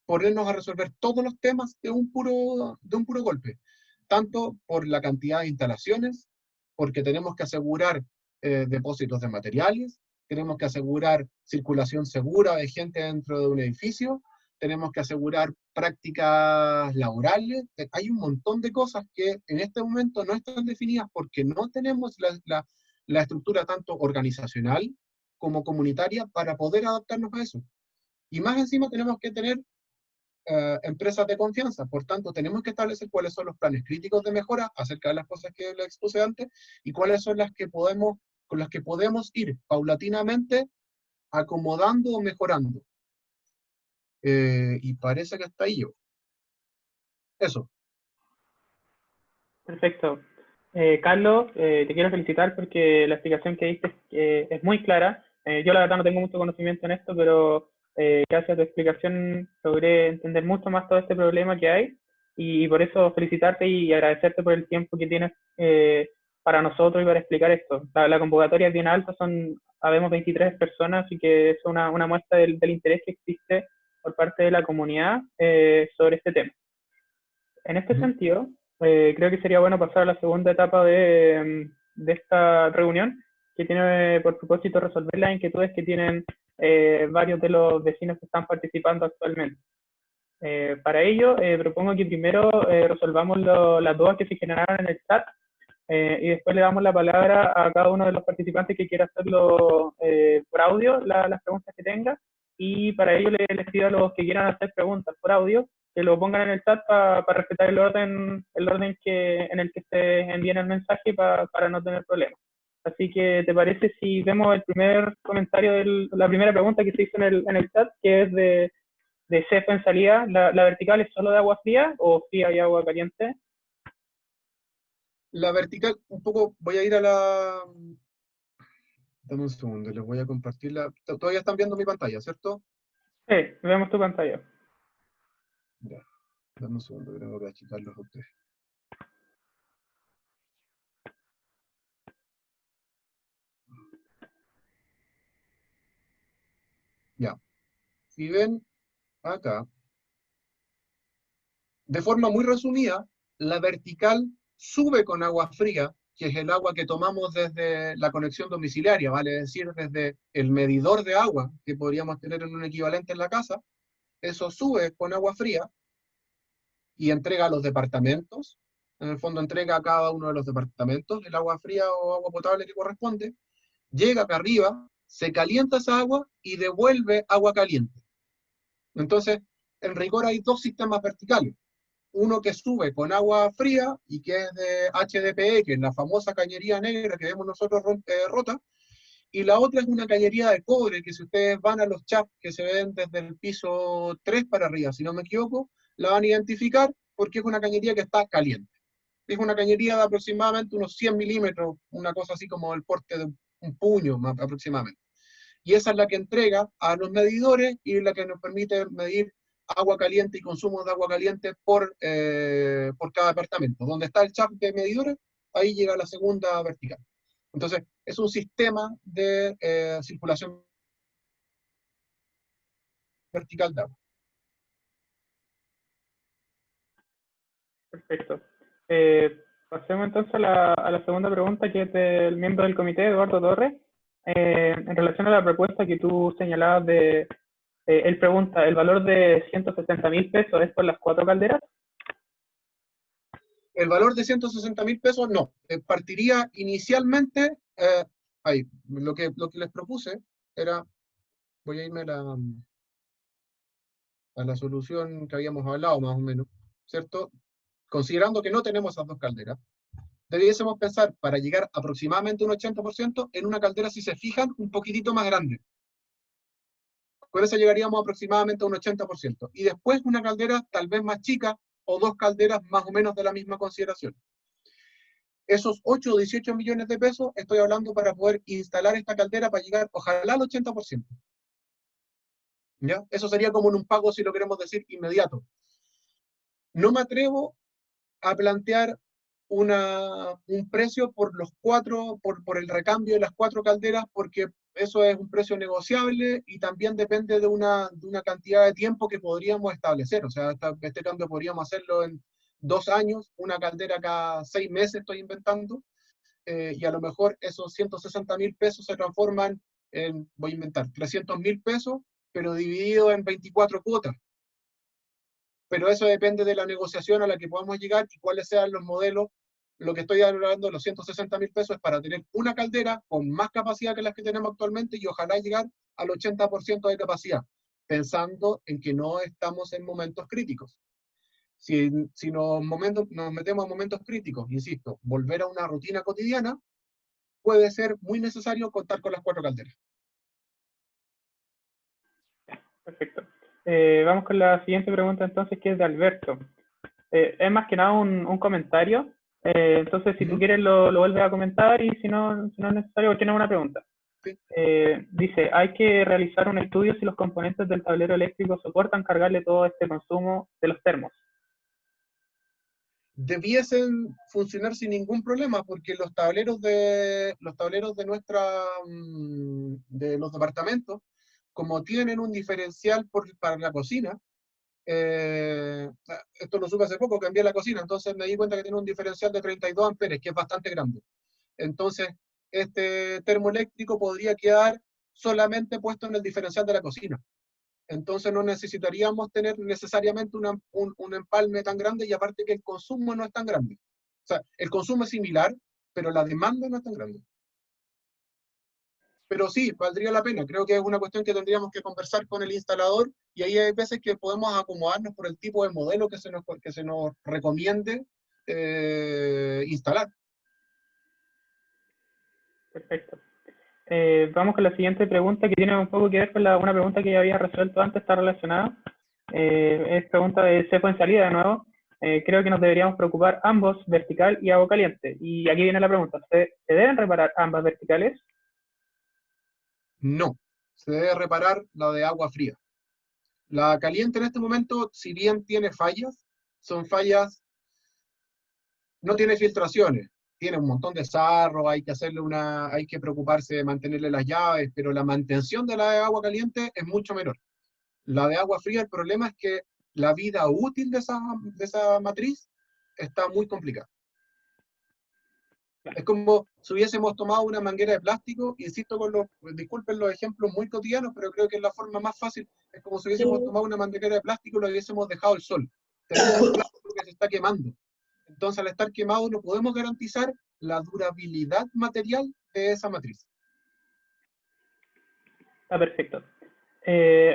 ponernos a resolver todos los temas de un puro golpe, tanto por la cantidad de instalaciones, porque tenemos que asegurar depósitos de materiales, tenemos que asegurar circulación segura de gente dentro de un edificio, tenemos que asegurar prácticas laborales. Hay un montón de cosas que en este momento no están definidas porque no tenemos la estructura tanto organizacional como comunitaria para poder adaptarnos a eso. Y más encima tenemos que tener empresas de confianza. Por tanto, tenemos que establecer cuáles son los planes críticos de mejora acerca de las cosas que les expuse antes y cuáles son las que con las que podemos ir paulatinamente acomodando o mejorando. Y parece que hasta ahí yo. Eso. Perfecto. Carlos, te quiero felicitar porque la explicación que diste es muy clara. Yo la verdad no tengo mucho conocimiento en esto, pero gracias a tu explicación logré entender mucho más todo este problema que hay y por eso felicitarte y agradecerte por el tiempo que tienes para nosotros y para explicar esto. La convocatoria es bien alta, habemos 23 personas, así que es una muestra del interés que existe por parte de la comunidad sobre este tema. En este sentido, creo que sería bueno pasar a la segunda etapa de esta reunión, que tiene por propósito resolver las inquietudes que tienen varios de los vecinos que están participando actualmente. Para ello, propongo que primero resolvamos las dudas que se generaron en el chat y después le damos la palabra a cada uno de los participantes que quiera hacerlo por audio, las preguntas que tenga, y para ello les pido a los que quieran hacer preguntas por audio que lo pongan en el chat para respetar el orden en el que se envíen el mensaje para no tener problemas. Así que, ¿te parece si vemos el primer comentario, la primera pregunta que se hizo en el chat, que es de CEF en salida? ¿La vertical es solo de agua fría o fría y agua caliente? La vertical, un poco, voy a ir a la... Dame un segundo, les voy a compartir la... Todavía están viendo mi pantalla, ¿cierto? Sí, vemos tu pantalla. Ya, dame un segundo, que tengo que achicarlos a ustedes. Ya, si ven acá, de forma muy resumida, la vertical sube con agua fría, que es el agua que tomamos desde la conexión domiciliaria, vale decir, desde el medidor de agua que podríamos tener en un equivalente en la casa. Eso sube con agua fría y entrega a los departamentos. En el fondo entrega a cada uno de los departamentos el agua fría o agua potable que corresponde. Llega acá arriba, se calienta esa agua y devuelve agua caliente. Entonces, en rigor hay dos sistemas verticales. Uno que sube con agua fría y que es de HDPE, que es la famosa cañería negra que vemos nosotros rota, y la otra es una cañería de cobre, que si ustedes van a los chats que se ven desde el piso 3 para arriba, si no me equivoco, la van a identificar porque es una cañería que está caliente. Es una cañería de aproximadamente unos 100 milímetros, una cosa así como el porte de un puño más aproximadamente. Y esa es la que entrega a los medidores y la que nos permite medir agua caliente y consumo de agua caliente por cada departamento. Donde está el chat de medidores, ahí llega la segunda vertical. Entonces, es un sistema de circulación vertical de agua. Perfecto. Pasemos entonces a la segunda pregunta, que es del miembro del comité, Eduardo Torres. En relación a la propuesta que tú señalabas él pregunta, ¿el valor de 160.000 pesos es por las 4 calderas? El valor de 160.000 pesos, no. Partiría inicialmente, lo que les propuse era, voy a irme a la solución que habíamos hablado más o menos, ¿cierto? Considerando que no tenemos esas dos calderas, debiésemos pensar para llegar aproximadamente a un 80% en una caldera, si se fijan, un poquitito más grande. Con eso llegaríamos aproximadamente a un 80%. Y después una caldera tal vez más chica o dos calderas más o menos de la misma consideración. Esos 8 o 18 millones de pesos estoy hablando para poder instalar esta caldera para llegar, ojalá, al 80%. ¿Ya? Eso sería como en un pago, si lo queremos decir, inmediato. No me atrevo a plantear un precio por los cuatro, por el recambio de las 4 calderas, porque eso es un precio negociable y también depende de una cantidad de tiempo que podríamos establecer. O sea, este cambio podríamos hacerlo en 2 años, una caldera cada 6 meses estoy inventando, y a lo mejor esos 160.000 pesos se transforman en, voy a inventar, 300.000 pesos, pero dividido en 24 cuotas. Pero eso depende de la negociación a la que podamos llegar y cuáles sean los modelos. Lo que estoy hablando, los 160.000 pesos, es para tener una caldera con más capacidad que las que tenemos actualmente y ojalá llegar al 80% de capacidad, pensando en que no estamos en momentos críticos. Si nos metemos en momentos críticos, insisto, volver a una rutina cotidiana, puede ser muy necesario contar con las 4 calderas. Perfecto. Vamos con la siguiente pregunta entonces, que es de Alberto. Es más que nada un comentario. Entonces, si tú quieres, lo vuelves a comentar y si no es necesario, porque no es una pregunta. Sí. Dice, hay que realizar un estudio si los componentes del tablero eléctrico soportan cargarle todo este consumo de los termos. Debiesen funcionar sin ningún problema, porque los tableros de de los departamentos, como tienen un diferencial para la cocina, esto lo supe hace poco, cambié la cocina, entonces me di cuenta que tiene un diferencial de 32 amperes, que es bastante grande. Entonces, este termoeléctrico podría quedar solamente puesto en el diferencial de la cocina. Entonces no necesitaríamos tener necesariamente un empalme tan grande, y aparte que el consumo no es tan grande. O sea, el consumo es similar, pero la demanda no es tan grande. Pero sí, valdría la pena. Creo que es una cuestión que tendríamos que conversar con el instalador, y ahí hay veces que podemos acomodarnos por el tipo de modelo que se nos recomiende instalar. Perfecto. Vamos con la siguiente pregunta, que tiene un poco que ver con una pregunta que ya había resuelto antes, está relacionada. Es pregunta de cepo en salida de nuevo. Creo que nos deberíamos preocupar ambos, vertical y agua caliente. Y aquí viene la pregunta, ¿se deben reparar ambas verticales? No, se debe reparar la de agua fría. La caliente en este momento, si bien tiene fallas, son fallas, no tiene filtraciones, tiene un montón de sarro, hay que preocuparse de mantenerle las llaves, pero la mantención de la de agua caliente es mucho menor. La de agua fría, el problema es que la vida útil de esa matriz está muy complicada. Es como si hubiésemos tomado una manguera de plástico, insisto disculpen los ejemplos muy cotidianos, pero creo que es la forma más fácil. Es como si hubiésemos tomado una manguera de plástico y lo hubiésemos dejado al sol. Tenemos un plástico que se está quemando. Entonces, al estar quemado, no podemos garantizar la durabilidad material de esa matriz. Está perfecto.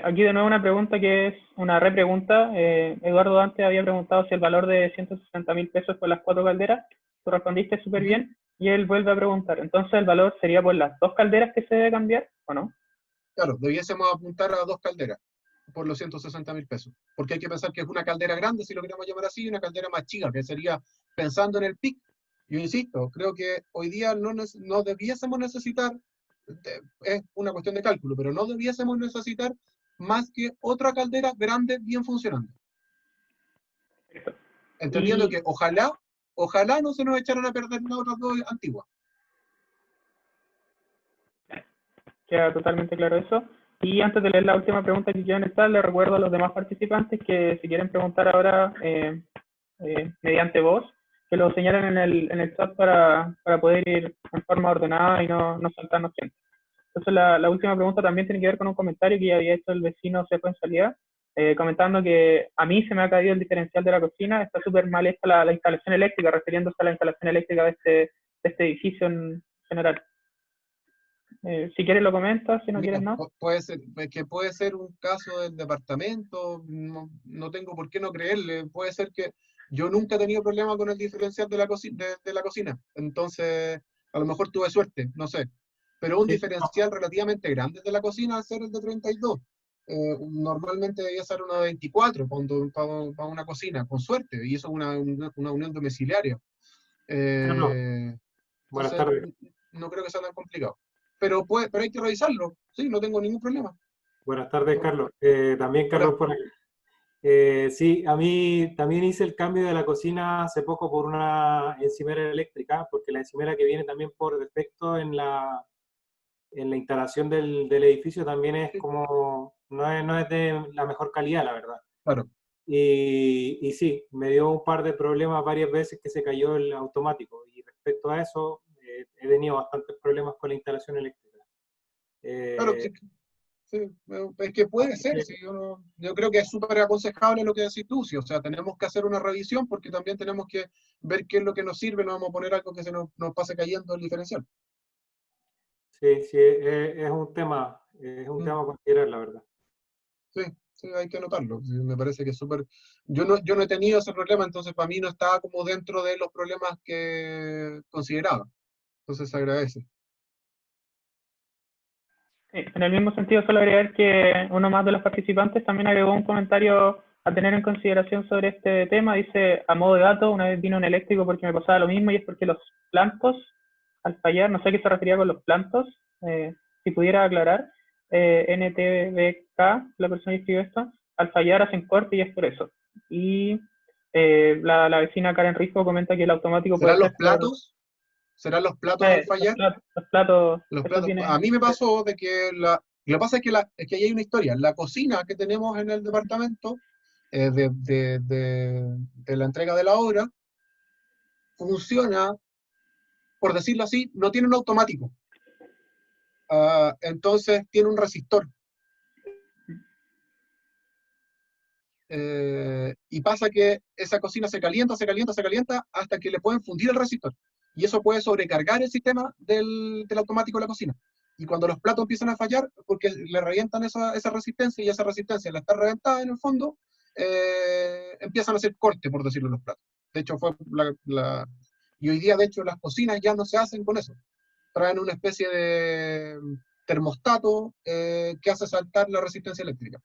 Aquí de nuevo una pregunta que es una repregunta. Eduardo antes había preguntado si el valor de 160.000 pesos por las 4 calderas. Tú respondiste súper bien y él vuelve a preguntar. Entonces, ¿el valor sería por las 2 calderas que se debe cambiar o no? Claro, debiésemos apuntar a 2 calderas por los 160.000 pesos. Porque hay que pensar que es una caldera grande, si lo queremos llamar así, y una caldera más chica, que sería pensando en el PIC. Yo insisto, creo que hoy día no debiésemos necesitar, es una cuestión de cálculo, pero no debiésemos necesitar más que otra caldera grande bien funcionando. Entendiendo que ojalá no se nos echaran a perder las otras dos antiguas. Queda totalmente claro eso. Y antes de leer la última pregunta que quiero estar, le recuerdo a los demás participantes que si quieren preguntar ahora mediante voz, que lo señalen en el chat para poder ir en forma ordenada y no saltarnos tiempo. Entonces la última pregunta también tiene que ver con un comentario que ya había hecho el vecino Cepo en salida, comentando que a mí se me ha caído el diferencial de la cocina, está súper mal hecha la instalación eléctrica, refiriéndose a la instalación eléctrica de este edificio en general. Si quieres lo comentas, si no Mira, quieres no. puede ser un caso del departamento, no tengo por qué no creerle, puede ser que yo nunca he tenido problema con el diferencial de la cocina, entonces a lo mejor tuve suerte, no sé, pero un Sí. diferencial relativamente grande de la cocina al ser el de 32. Normalmente debía ser uno de 24 para una cocina, con suerte, y eso es una unión domiciliaria. Carlos, buenas Entonces, tardes. no creo que sea tan complicado. Pero hay que revisarlo, sí, no tengo ningún problema. Buenas tardes, No. Carlos. También Hola. Carlos por aquí. Sí, a mí también hice el cambio de la cocina hace poco por una encimera eléctrica, porque la encimera que viene también por defecto en la instalación del edificio también es Sí, como, no es de la mejor calidad, la verdad. claro. Y sí, me dio un par de problemas varias veces que se cayó el automático. Y respecto a eso, he tenido bastantes problemas con la instalación eléctrica. Claro, Eh, sí, sí, es que puede así ser, que sí, yo creo que es súper aconsejable lo que decís tú, sí, o sea, tenemos que hacer una revisión porque también tenemos que ver qué es lo que nos sirve, no vamos a poner algo que nos pase cayendo el diferencial. sí, sí, es un Mm, tema a considerar, la verdad. sí, sí, hay que anotarlo, sí, me parece que es súper. Yo no he tenido ese problema, entonces para mí no estaba como dentro de los problemas que consideraba, entonces se agradece. Sí, en el mismo sentido, solo agregar que uno más de los participantes también agregó un comentario a tener en consideración sobre este tema. Dice, a modo de dato, una vez vino un eléctrico porque me pasaba lo mismo y es porque los plantos, al fallar, no sé a qué se refería con los plantos, si pudiera aclarar, NTBK, la persona que escribió esto, al fallar hacen corte y es por eso. Y la vecina Karen Risco comenta que el automático puede ¿Serán los ser por platos? ¿Serán los platos al fallar? los platos, Los eso platos. tiene. A mí me pasó de que lo que pasa es que ahí hay una historia. La cocina que tenemos en el departamento de la entrega de la obra funciona, por decirlo así, no tiene un automático. Entonces tiene un resistor. Y pasa que esa cocina se calienta, se calienta, se calienta hasta que le pueden fundir el resistor. Y eso puede sobrecargar el sistema del automático de la cocina. Y cuando los platos empiezan a fallar, porque le revientan esa resistencia, y esa resistencia la está reventada en el fondo, empiezan a hacer corte, por decirlo, los platos. De hecho, y hoy día, de hecho, las cocinas ya no se hacen con eso. Traen una especie de termostato que hace saltar la resistencia eléctrica.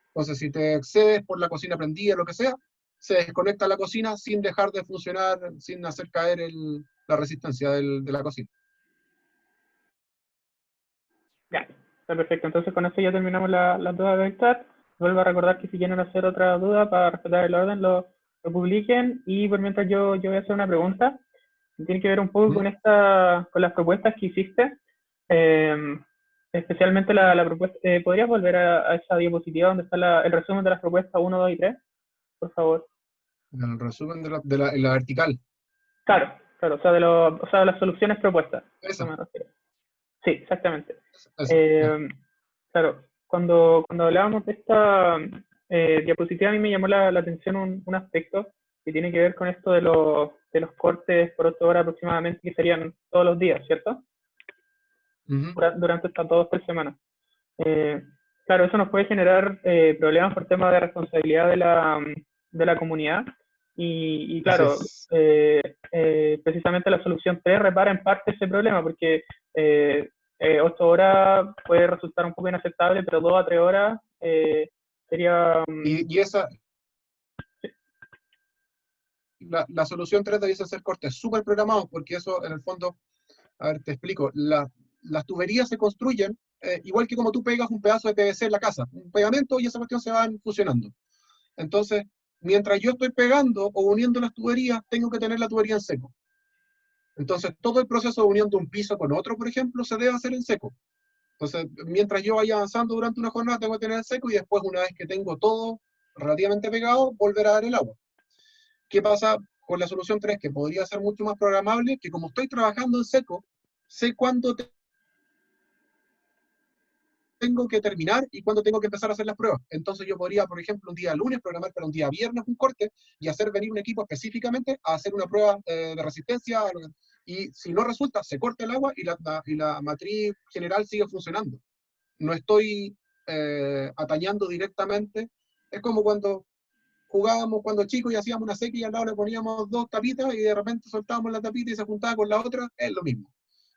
Entonces, si te excedes por la cocina prendida, lo que sea, se desconecta la cocina sin dejar de funcionar, sin hacer caer la resistencia de la cocina. Ya, está perfecto. Entonces con esto ya terminamos las dudas de Héctor. Vuelvo a recordar que si quieren hacer otra duda para respetar el orden, lo publiquen. Y por mientras yo voy a hacer una pregunta. Tiene que ver un poco con con las propuestas que hiciste. Especialmente la propuesta. ¿Podrías volver a esa diapositiva donde está el resumen de las propuestas 1, 2 y 3? Por favor. El resumen en la vertical. Claro, claro. O sea, de las soluciones propuestas. Esa. Me refiero. Sí, exactamente. Esa. Claro, cuando hablábamos de esta diapositiva, a mí me llamó la atención un aspecto que tiene que ver con esto de los cortes por 8 horas aproximadamente, que serían todos los días, ¿cierto? Durante estas 2 o 3 semanas. Claro, eso nos puede generar problemas por temas de responsabilidad de la comunidad. Y claro, precisamente la solución 3 repara en parte ese problema, porque 8 horas puede resultar un poco inaceptable, pero 2 a 3 horas sería... Y esa... La solución 3 debiese ser cortes súper programados, porque eso en el fondo, a ver, te explico, las tuberías se construyen igual que como tú pegas un pedazo de PVC en la casa, un pegamento y esa cuestión se van fusionando. Entonces, mientras yo estoy pegando o uniendo las tuberías, tengo que tener la tubería en seco. Entonces, todo el proceso de unión de un piso con otro, por ejemplo, se debe hacer en seco. Entonces, mientras yo vaya avanzando durante una jornada, tengo que tener en seco y después, una vez que tengo todo relativamente pegado, volver a dar el agua. ¿Qué pasa con la solución 3? Que podría ser mucho más programable, que como estoy trabajando en seco, sé cuándo tengo que terminar y cuándo tengo que empezar a hacer las pruebas. Entonces yo podría, por ejemplo, un día lunes programar para un día viernes un corte y hacer venir un equipo específicamente a hacer una prueba de resistencia, y si no resulta, se corta el agua y la matriz general sigue funcionando. No estoy atañando directamente. Es como cuando jugábamos cuando chicos y hacíamos una sequía y al lado le poníamos 2 tapitas y de repente soltábamos la tapita y se juntaba con la otra, es lo mismo.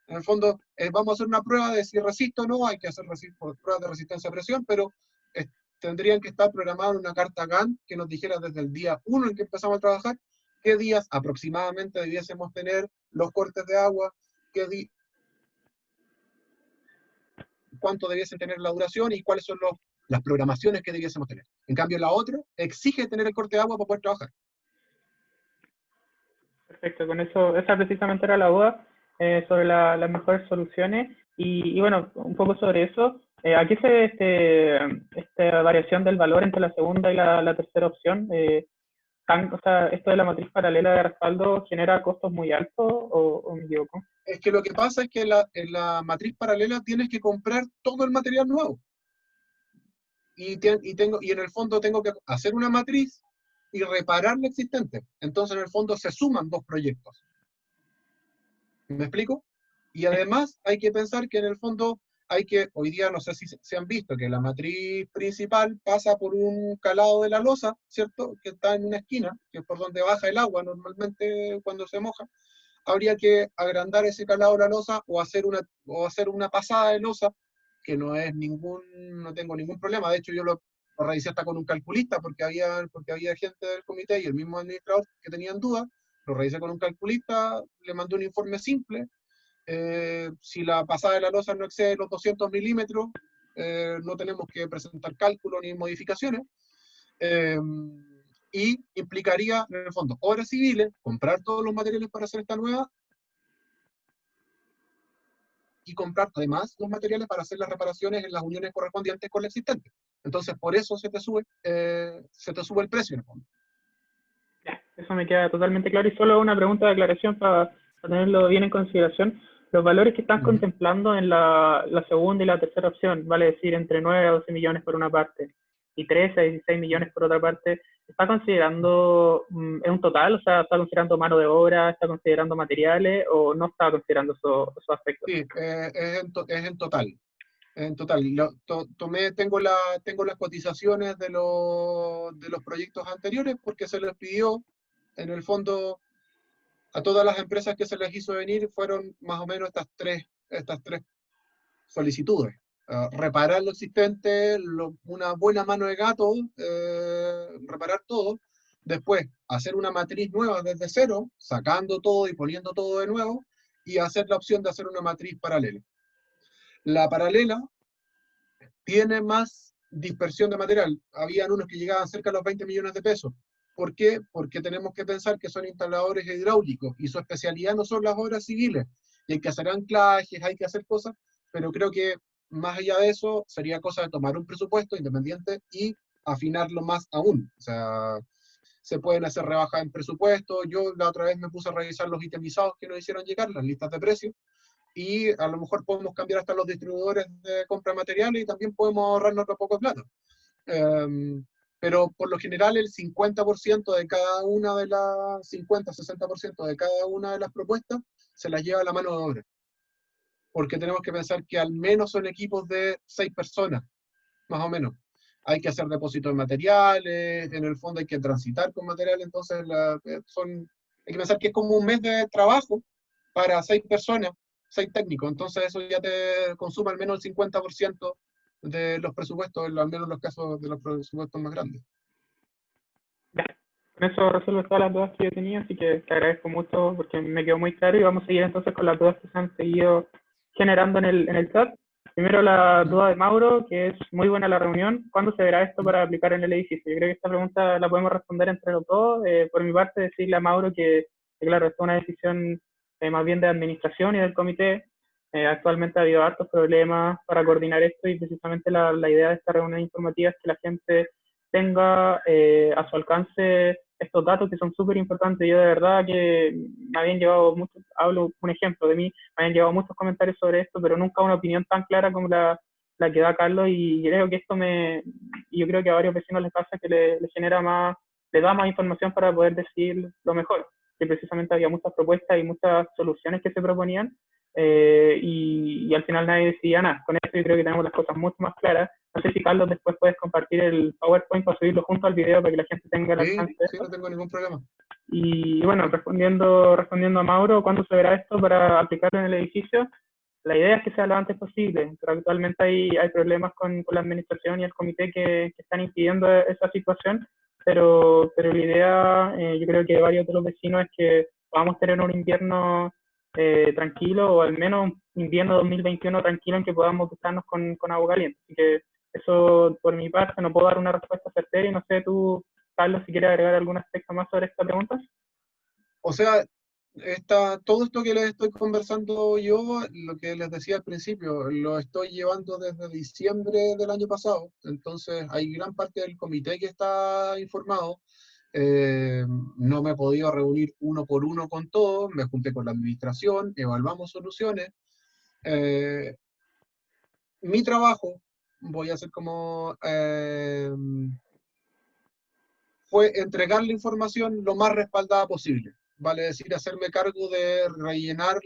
En el fondo, vamos a hacer una prueba de si resisto o no, hay que hacer pruebas de resistencia a presión, pero tendrían que estar programadas en una carta Gantt que nos dijera desde el día 1 en que empezamos a trabajar, qué días aproximadamente debiésemos tener los cortes de agua, cuánto debiesen tener la duración y cuáles son las programaciones que debiésemos tener. En cambio, la otra exige tener el corte de agua para poder trabajar. Perfecto, con eso, esa precisamente era la duda sobre las mejores soluciones. Y bueno, un poco sobre eso. ¿A qué se debe esta variación del valor entre la segunda y la tercera opción? O sea, ¿esto de la matriz paralela de respaldo genera costos muy altos o me equivoco? Es que lo que pasa es que en la matriz paralela tienes que comprar todo el material nuevo. Y en el fondo tengo que hacer una matriz y reparar la existente. Entonces, en el fondo se suman 2 proyectos. ¿Me explico? Y además hay que pensar que en el fondo hoy día no sé si se han visto, que la matriz principal pasa por un calado de la losa, ¿cierto? Que está en una esquina, que es por donde baja el agua normalmente cuando se moja. Habría que agrandar ese calado de la losa o hacer una pasada de losa, que no tengo ningún problema. De hecho, yo lo revisé hasta con un calculista, porque había gente del comité y el mismo administrador que tenían dudas. Lo revisé con un calculista, le mandé un informe simple, Si la pasada de la losa no excede los 200 milímetros, no tenemos que presentar cálculos ni modificaciones. Y implicaría, en el fondo, obras civiles, comprar todos los materiales para hacer esta nueva, y comprar además los materiales para hacer las reparaciones en las uniones correspondientes con la existente. Entonces, por eso se te sube el precio, en el fondo. Ya, eso me queda totalmente claro. Y solo una pregunta de aclaración para tenerlo bien en consideración. Los valores que están contemplando en la segunda y la tercera opción, vale decir, entre 9 a 12 millones por una parte y 13 a 16 millones por otra parte, ¿está considerando, es un total? O sea, ¿está considerando mano de obra, está considerando materiales o no está considerando esos aspectos? Sí, es en total. En total, tengo las cotizaciones de los proyectos anteriores porque se les pidió, en el fondo, a todas las empresas que se les hizo venir, fueron más o menos estas tres solicitudes. Reparar lo existente, una buena mano de gato, reparar todo, después hacer una matriz nueva desde cero, sacando todo y poniendo todo de nuevo, y hacer la opción de hacer una matriz paralela. La paralela tiene más dispersión de material. Habían unos que llegaban cerca de los 20 millones de pesos. ¿Por qué? Porque tenemos que pensar que son instaladores hidráulicos y su especialidad no son las obras civiles. Y hay que hacer anclajes, hay que hacer cosas, pero creo que más allá de eso sería cosa de tomar un presupuesto independiente y afinarlo más aún. O sea, se pueden hacer rebajas en presupuesto. Yo la otra vez me puse a revisar los itemizados que nos hicieron llegar, las listas de precios, y a lo mejor podemos cambiar hasta los distribuidores de compra de materiales y también podemos ahorrarnos otro poco de plata. Pero por lo general el 50% de cada una de las 50-60% de cada una de las propuestas se las lleva la mano de obra. Porque tenemos que pensar que al menos son equipos de 6 personas, más o menos. Hay que hacer depósitos de materiales, en el fondo hay que transitar con materiales, entonces hay que pensar que es como un mes de trabajo para 6 personas, 6 técnicos, entonces eso ya te consume al menos el 50% de los presupuestos, al menos en los casos de los presupuestos más grandes. Ya, con eso resuelves todas las dudas que yo tenía, así que te agradezco mucho porque me quedó muy claro y vamos a seguir entonces con las dudas que se han seguido generando en el chat. Primero la duda de Mauro, que es muy buena la reunión. ¿Cuándo se verá esto para aplicar en el edificio? Yo creo que esta pregunta la podemos responder entre los dos. Por mi parte, decirle a Mauro que claro, esto es una decisión más bien de administración y del comité. Actualmente ha habido hartos problemas para coordinar esto y precisamente la idea de esta reunión informativa es que la gente tenga a su alcance estos datos que son súper importantes. Yo de verdad que me habían llevado muchos, hablo un ejemplo de mí, me habían llevado muchos comentarios sobre esto, pero nunca una opinión tan clara como la que da Carlos, y creo que yo creo que a varios vecinos les pasa que le genera más, le da más información para poder decidir lo mejor, que precisamente había muchas propuestas y muchas soluciones que se proponían, y al final nadie decidía nada. Con esto yo creo que tenemos las cosas mucho más claras. No sé si, Carlos, después puedes compartir el PowerPoint para subirlo junto al video para que la gente tenga el alcance de Sí, esto. no tengo ningún problema. Y bueno, respondiendo a Mauro, ¿cuándo se verá esto para aplicarlo en el edificio? La idea es que sea lo antes posible, pero actualmente hay problemas con la administración y el comité que están impidiendo esa situación, pero la idea, yo creo que varios de los vecinos, es que podamos tener un invierno tranquilo, o al menos un invierno 2021 tranquilo en que podamos gustarnos con agua caliente. Así que eso, por mi parte, no puedo dar una respuesta certera y no sé tú, Carlos, si quieres agregar algún aspecto más sobre esta pregunta. O sea, todo esto que les estoy conversando yo, lo que les decía al principio, lo estoy llevando desde diciembre del año pasado, entonces hay gran parte del comité que está informado. No me he podido reunir uno por uno con todos, me junté con la administración, evaluamos soluciones. Mi trabajo, voy a hacer como... fue entregar la información lo más respaldada posible. Vale decir, hacerme cargo de rellenar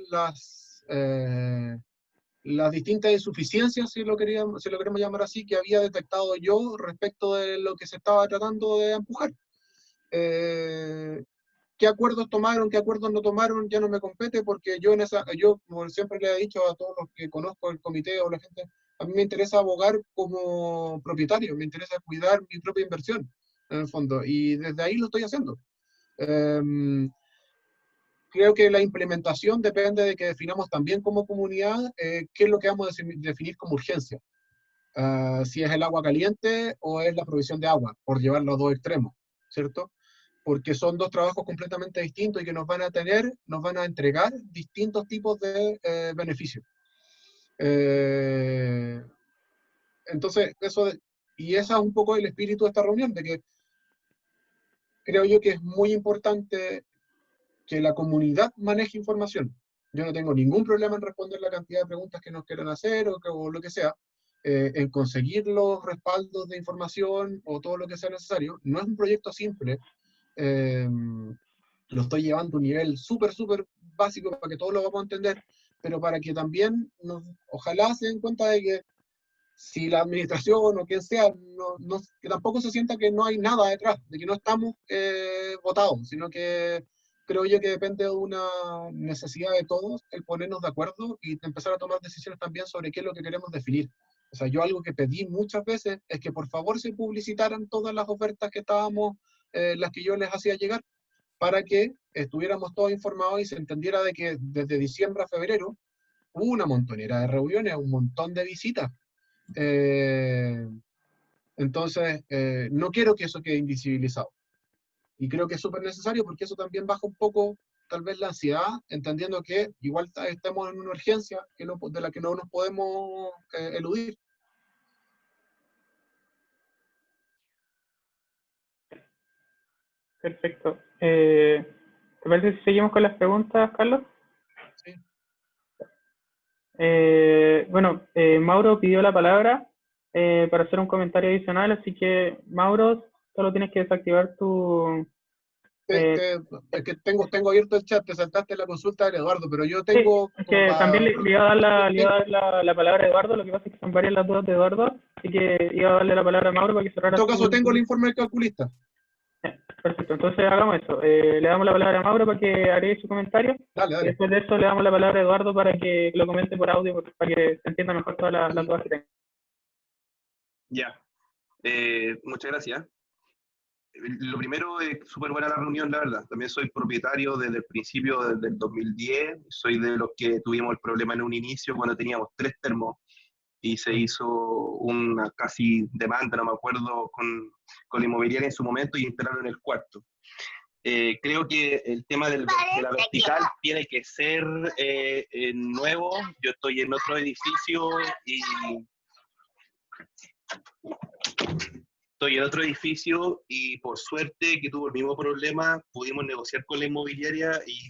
las distintas insuficiencias, si lo queremos llamar así, que había detectado yo respecto de lo que se estaba tratando de empujar. ¿Qué acuerdos tomaron, qué acuerdos no tomaron? Ya no me compete, porque yo, como siempre le he dicho a todos los que conozco el comité o la gente, a mí me interesa abogar como propietario, me interesa cuidar mi propia inversión, en el fondo, y desde ahí lo estoy haciendo. creo que la implementación depende de que definamos también como comunidad qué es lo que vamos a definir como urgencia. Si es el agua caliente o es la provisión de agua, por llevarlo a dos extremos, ¿cierto? Porque son dos trabajos completamente distintos y que nos van a entregar distintos tipos de beneficios. Entonces, y ese es un poco el espíritu de esta reunión, de que creo yo que es muy importante que la comunidad maneje información. Yo no tengo ningún problema en responder la cantidad de preguntas que nos quieran hacer o lo que sea, en conseguir los respaldos de información o todo lo que sea necesario. No es un proyecto simple. Lo estoy llevando a un nivel súper, súper básico para que todos lo vamos a entender, pero para que también ojalá se den cuenta de que si la administración o quien sea, que tampoco se sienta que no hay nada detrás, de que no estamos votados, sino que creo yo que depende de una necesidad de todos el ponernos de acuerdo y empezar a tomar decisiones también sobre qué es lo que queremos definir. O sea, yo algo que pedí muchas veces es que por favor se publicitaran todas las ofertas que estábamos, las que yo les hacía llegar, para que estuviéramos todos informados y se entendiera de que desde diciembre a febrero hubo una montonera de reuniones, un montón de visitas. Entonces, no quiero que eso quede invisibilizado. Y creo que es súper necesario porque eso también baja un poco, tal vez, la ansiedad, entendiendo que igual estamos en una urgencia de la que no nos podemos eludir. Perfecto. ¿Te parece si seguimos con las preguntas, Carlos? Sí. Bueno, Mauro pidió la palabra para hacer un comentario adicional, así que, Mauro, solo tienes que desactivar tu... Es que tengo abierto el chat, te saltaste la consulta de Eduardo, pero yo Sí, tengo es como que también le iba a dar, tengo- la palabra a Eduardo, lo que pasa es que son varias las dudas de Eduardo, así que iba a darle la palabra a Mauro para que en cerrara todo caso, tengo el su... informe del calculista. Perfecto, entonces hagamos eso. Le damos la palabra a Mauro para que agregue su comentario Dale, y dale. después de eso le damos la palabra a Eduardo para que lo comente por audio, para que se entienda mejor todas las dudas que tenga. Ya, muchas gracias. Lo primero, es súper buena la reunión, la verdad. También soy propietario desde el principio, desde el 2010. Soy de los que tuvimos el problema en un inicio cuando teníamos 3 termos y se hizo una casi demanda, no me acuerdo, con la inmobiliaria en su momento y instalaron el cuarto. Creo que el tema de la vertical tiene que ser nuevo. Yo estoy en otro edificio y... Estoy en otro edificio y por suerte que tuvo el mismo problema, pudimos negociar con la inmobiliaria y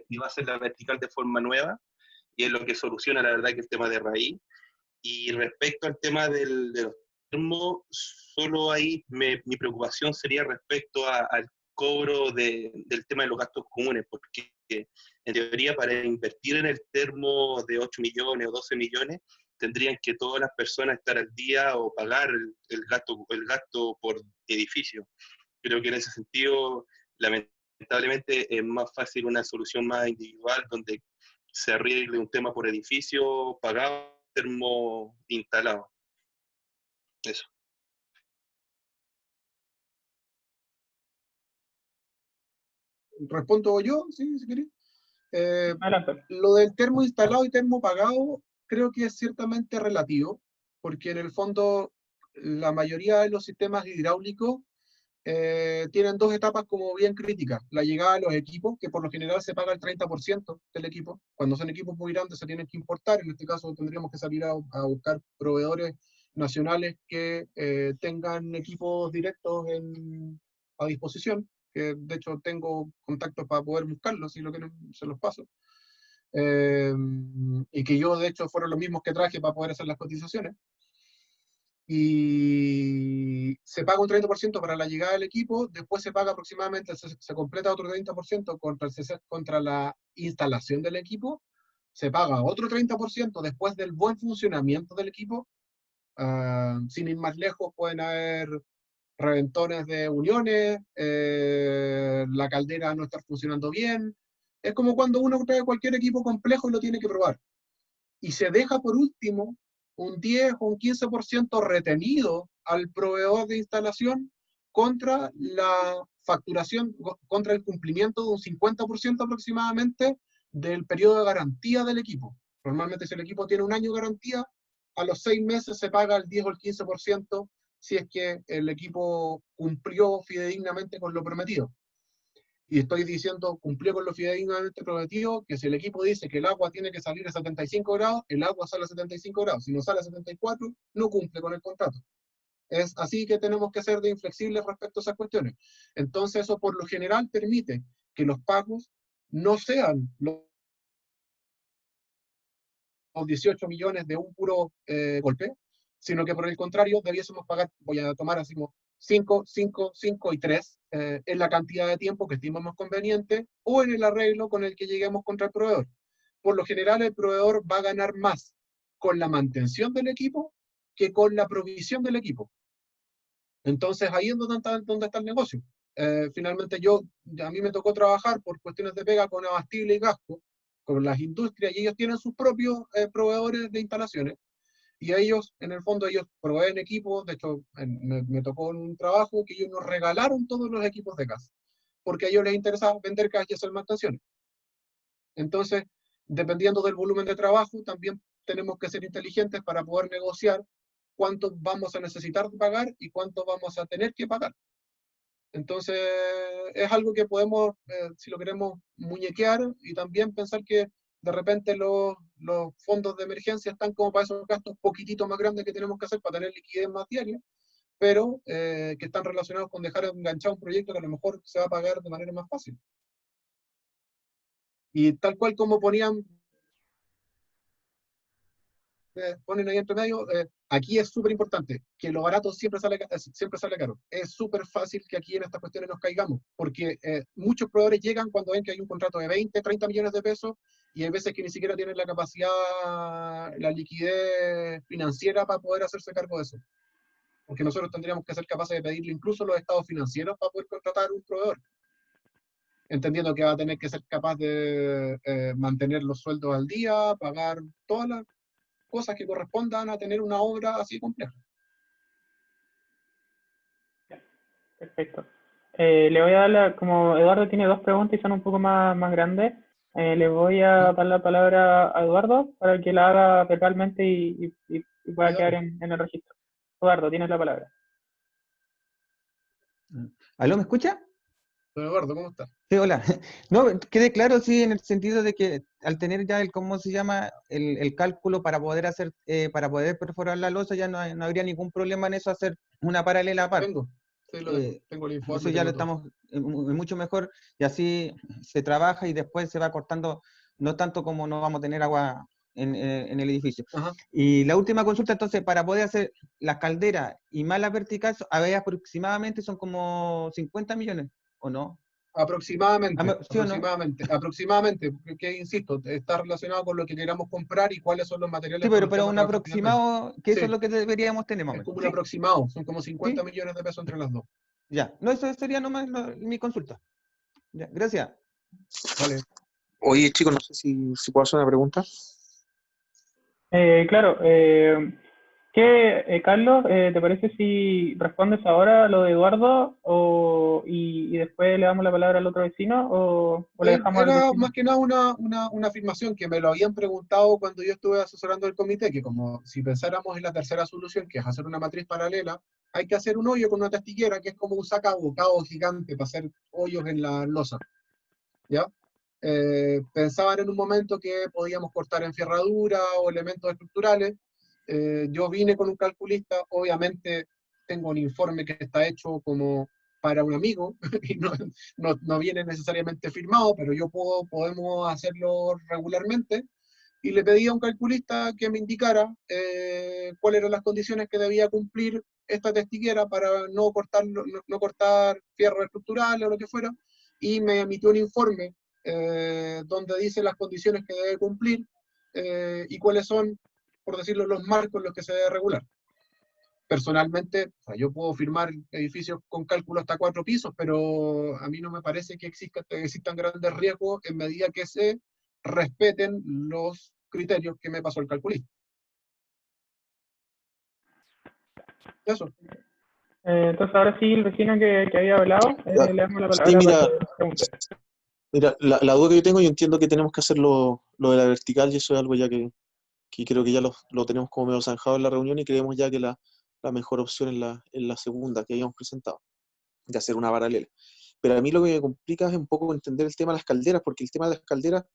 iba a hacer la vertical de forma nueva y es lo que soluciona la verdad que el tema de raíz. Y respecto al tema de los termos, solo ahí mi preocupación sería respecto al cobro del tema de los gastos comunes, porque en teoría para invertir en el termo de 8 millones o 12 millones, tendrían que todas las personas estar al día o pagar el gasto por edificio. Creo que en ese sentido, lamentablemente, es más fácil una solución más individual, donde se arregle un tema por edificio, pagado, termo instalado. Eso. ¿Respondo yo? Sí, si querés. Adelante. Lo del termo instalado y termo pagado creo que es ciertamente relativo, porque en el fondo la mayoría de los sistemas hidráulicos tienen dos etapas como bien críticas. La llegada de los equipos, que por lo general se paga el 30% del equipo. Cuando son equipos muy grandes se tienen que importar, en este caso tendríamos que salir a buscar proveedores nacionales que tengan equipos directos a disposición, que de hecho tengo contactos para poder buscarlos, si lo quieren se los paso. Y que yo de hecho fueron los mismos que traje para poder hacer las cotizaciones. Y se paga un 30% para la llegada del equipo, después se paga aproximadamente, se completa otro 30% contra la instalación del equipo, se paga otro 30% después del buen funcionamiento del equipo. Sin ir más lejos, pueden haber reventones de uniones, la caldera no estar funcionando bien. Es como cuando uno trae cualquier equipo complejo y lo tiene que probar. Y se deja por último un 10 o un 15% retenido al proveedor de instalación contra la facturación contra el cumplimiento de un 50% aproximadamente del periodo de garantía del equipo. Normalmente si el equipo tiene un año de garantía, a los 6 meses se paga el 10 o el 15% si es que el equipo cumplió fidedignamente con lo prometido. Y estoy diciendo, cumplió con lo fidedignamente prometido, que si el equipo dice que el agua tiene que salir a 75 grados, el agua sale a 75 grados. Si no sale a 74, no cumple con el contrato. Es así que tenemos que ser de inflexibles respecto a esas cuestiones. Entonces eso por lo general permite que los pagos no sean los 18 millones de un puro golpe, sino que por el contrario debiésemos pagar, voy a tomar así como 5, 5, 5 y 3 en la cantidad de tiempo que estimamos conveniente o en el arreglo con el que lleguemos contra el proveedor. Por lo general el proveedor va a ganar más con la mantención del equipo que con la provisión del equipo. Entonces ahí es donde está el negocio. Finalmente a mí me tocó trabajar por cuestiones de pega con Abastible y Gasco, con las industrias, y ellos tienen sus propios proveedores de instalaciones, y ellos, en el fondo, ellos proveen equipos. De hecho, me tocó un trabajo que ellos nos regalaron todos los equipos de gas, porque a ellos les interesa vender gas y hacer mantenciones. Entonces, dependiendo del volumen de trabajo, también tenemos que ser inteligentes para poder negociar cuánto vamos a necesitar de pagar y cuánto vamos a tener que pagar. Entonces, es algo que podemos, si lo queremos, muñequear, y también pensar que de repente los fondos de emergencia están como para esos gastos poquititos más grandes que tenemos que hacer para tener liquidez más diaria, pero que están relacionados con dejar enganchado un proyecto que a lo mejor se va a pagar de manera más fácil. Y tal cual como ponen ahí entre medio, aquí es súper importante que lo barato siempre sale caro. Es súper fácil que aquí en estas cuestiones nos caigamos, porque muchos proveedores llegan cuando ven que hay un contrato de 20, 30 millones de pesos, y hay veces que ni siquiera tienen la capacidad, la liquidez financiera para poder hacerse cargo de eso. Porque nosotros tendríamos que ser capaces de pedirle incluso los estados financieros para poder contratar un proveedor, entendiendo que va a tener que ser capaz de mantener los sueldos al día, pagar todas las cosas que correspondan a tener una obra así compleja. Perfecto. Le voy a dar, como Eduardo tiene dos preguntas y son un poco más grandes, le voy a dar la palabra a Eduardo para que la haga verbalmente y pueda quedar en el registro. Eduardo, tienes la palabra. ¿Aló, me escucha? Eduardo, ¿cómo estás? Sí, hola. No, quede claro, sí, en el sentido de que al tener ya ¿cómo se llama? El cálculo para poder hacer, para poder perforar la losa, ya no habría ningún problema en eso, hacer una paralela aparte. Sí, lo tengo. Tengo el informe. Eso ya lo estamos mucho mejor, y así se trabaja y después se va cortando, no tanto como no vamos a tener agua en el edificio. Ajá. Y la última consulta, entonces, para poder hacer las calderas y malas verticales, a ver, aproximadamente son como 50 millones, ¿o no? Aproximadamente, ¿Sí o no? aproximadamente, porque insisto, está relacionado con lo que queramos comprar y cuáles son los materiales. Sí, pero un aproximado, que eso sí, es lo que deberíamos tener más o es menos. como un ¿Sí? aproximado, son como 50 ¿Sí? millones de pesos entre las dos. Ya, no, eso sería nomás mi consulta. Ya, gracias. Vale. Oye, chicos, no sé si puedo hacer una pregunta. Claro, Carlos, ¿te parece si respondes ahora a lo de Eduardo y después le damos la palabra al otro vecino o le dejamos al Era vecino? más que nada una afirmación que me lo habían preguntado cuando yo estuve asesorando el comité, que como si pensáramos en la tercera solución, que es hacer una matriz paralela, hay que hacer un hoyo con una testiguera, que es como un sacabocado gigante para hacer hoyos en la losa, ¿ya? Pensaban en un momento que podíamos cortar enferradura o elementos estructurales. Yo vine con un calculista, obviamente tengo un informe que está hecho como para un amigo y no viene necesariamente firmado, pero podemos hacerlo regularmente, y le pedí a un calculista que me indicara cuáles eran las condiciones que debía cumplir esta testiguera para no cortar fierro estructural o lo que fuera, y me emitió un informe donde dice las condiciones que debe cumplir y cuáles son, por decirlo, los marcos en los que se debe regular. Personalmente, o sea, yo puedo firmar edificios con cálculo hasta 4 pisos, pero a mí no me parece que existan grandes riesgos en medida que se respeten los criterios que me pasó el calculista. Eso. Entonces ahora sí, el vecino que había hablado, Ya. le damos la Sí, palabra mira, para que pregunte. mira, la duda que yo tengo, yo entiendo que tenemos que hacer lo de la vertical y eso es algo ya que creo que ya lo tenemos como medio zanjado en la reunión y creemos ya que la mejor opción es la segunda que habíamos presentado, de hacer una paralela. Pero a mí lo que me complica es un poco entender el tema de las calderas, porque el tema de las calderas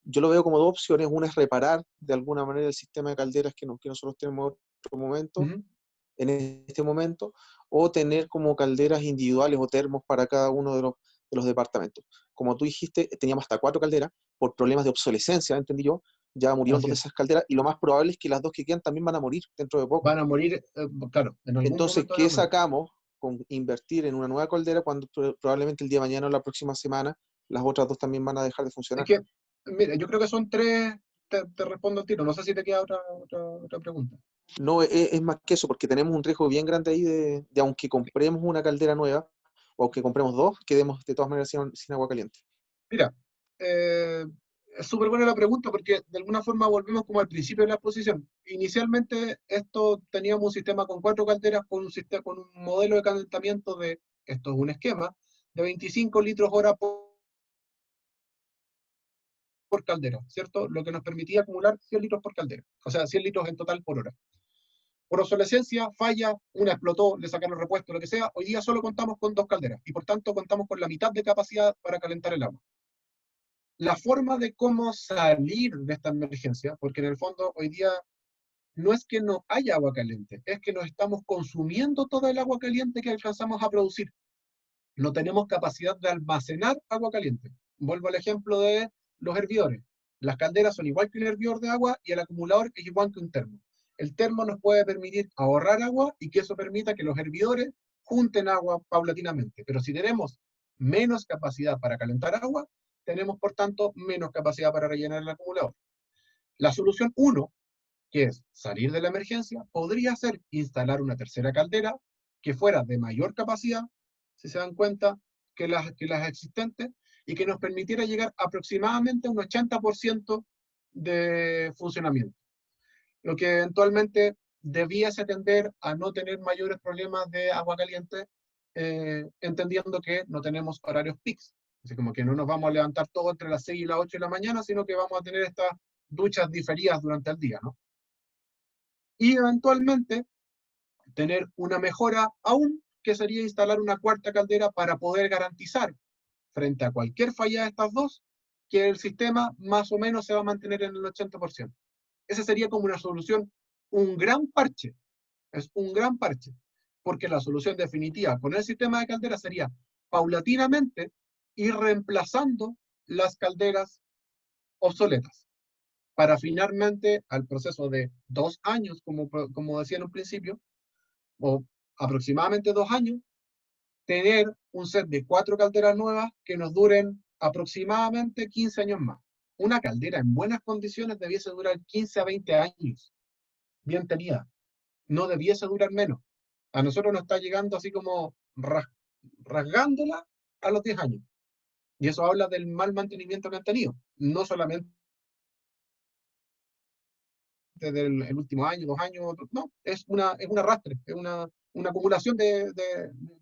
yo lo veo como dos opciones. Una es reparar de alguna manera el sistema de calderas que nosotros tenemos en otro momento, Ujú. en este momento, o tener como calderas individuales o termos para cada uno de los departamentos. Como tú dijiste, teníamos hasta 4 calderas por problemas de obsolescencia, entendí yo, ya murieron Así 2 de es. esas calderas y lo más probable es que las 2 que quedan también van a morir dentro de poco. Van a morir, claro, en algún Entonces, momento van a ¿qué morir. sacamos con invertir en una nueva caldera cuando probablemente el día de mañana o la próxima semana las otras 2 también van a dejar de Es funcionar? que, mira, yo creo que son tres, te respondo al tiro, no sé si te queda otra pregunta. No, es más que eso, porque tenemos un riesgo bien grande ahí de aunque compremos una caldera nueva, o aunque compremos 2, quedemos de todas maneras sin agua caliente. Mira, es súper buena la pregunta porque de alguna forma volvemos como al principio de la exposición. Inicialmente esto teníamos un sistema con 4 calderas con un modelo de calentamiento esto es un esquema, de 25 litros hora por caldera, ¿cierto? Lo que nos permitía acumular 100 litros por caldera, o sea, 100 litros en total por hora. Por obsolescencia, falla, una explotó, le sacaron repuesto, lo que sea, hoy día solo contamos con 2 calderas y por tanto contamos con la mitad de capacidad para calentar el agua. La forma de cómo salir de esta emergencia, porque en el fondo hoy día no es que no haya agua caliente, es que nos estamos consumiendo toda el agua caliente que alcanzamos a producir. No tenemos capacidad de almacenar agua caliente. Vuelvo al ejemplo de los hervidores. Las calderas son igual que un hervidor de agua y el acumulador es igual que un termo. El termo nos puede permitir ahorrar agua y que eso permita que los hervidores junten agua paulatinamente. Pero si tenemos menos capacidad para calentar agua, tenemos por tanto menos capacidad para rellenar el acumulador. La solución 1, que es salir de la emergencia, podría ser instalar una tercera caldera que fuera de mayor capacidad, si se dan cuenta, que las existentes, y que nos permitiera llegar aproximadamente a un 80% de funcionamiento. Lo que eventualmente debiese tender a no tener mayores problemas de agua caliente, entendiendo que no tenemos horarios peaks. Así como que no nos vamos a levantar todo entre las 6 y las 8 de la mañana, sino que vamos a tener estas duchas diferidas durante el día, ¿no? Y eventualmente tener una mejora aún, que sería instalar una cuarta caldera para poder garantizar, frente a cualquier falla de estas dos, que el sistema más o menos se va a mantener en el 80%. Esa sería como una solución, un gran parche, es un gran parche, porque la solución definitiva con el sistema de calderas sería paulatinamente ir reemplazando las calderas obsoletas, para finalmente, al proceso de 2 años, como decía en un principio, o aproximadamente 2 años, tener un set de 4 calderas nuevas que nos duren aproximadamente 15 años más. Una caldera en buenas condiciones debiese durar 15 a 20 años, bien tenida. No debiese durar menos. A nosotros nos está llegando así como rasgándola a los 10 años. Y eso habla del mal mantenimiento que han tenido. No solamente del último año, 2 años, no, es un arrastre, es una acumulación de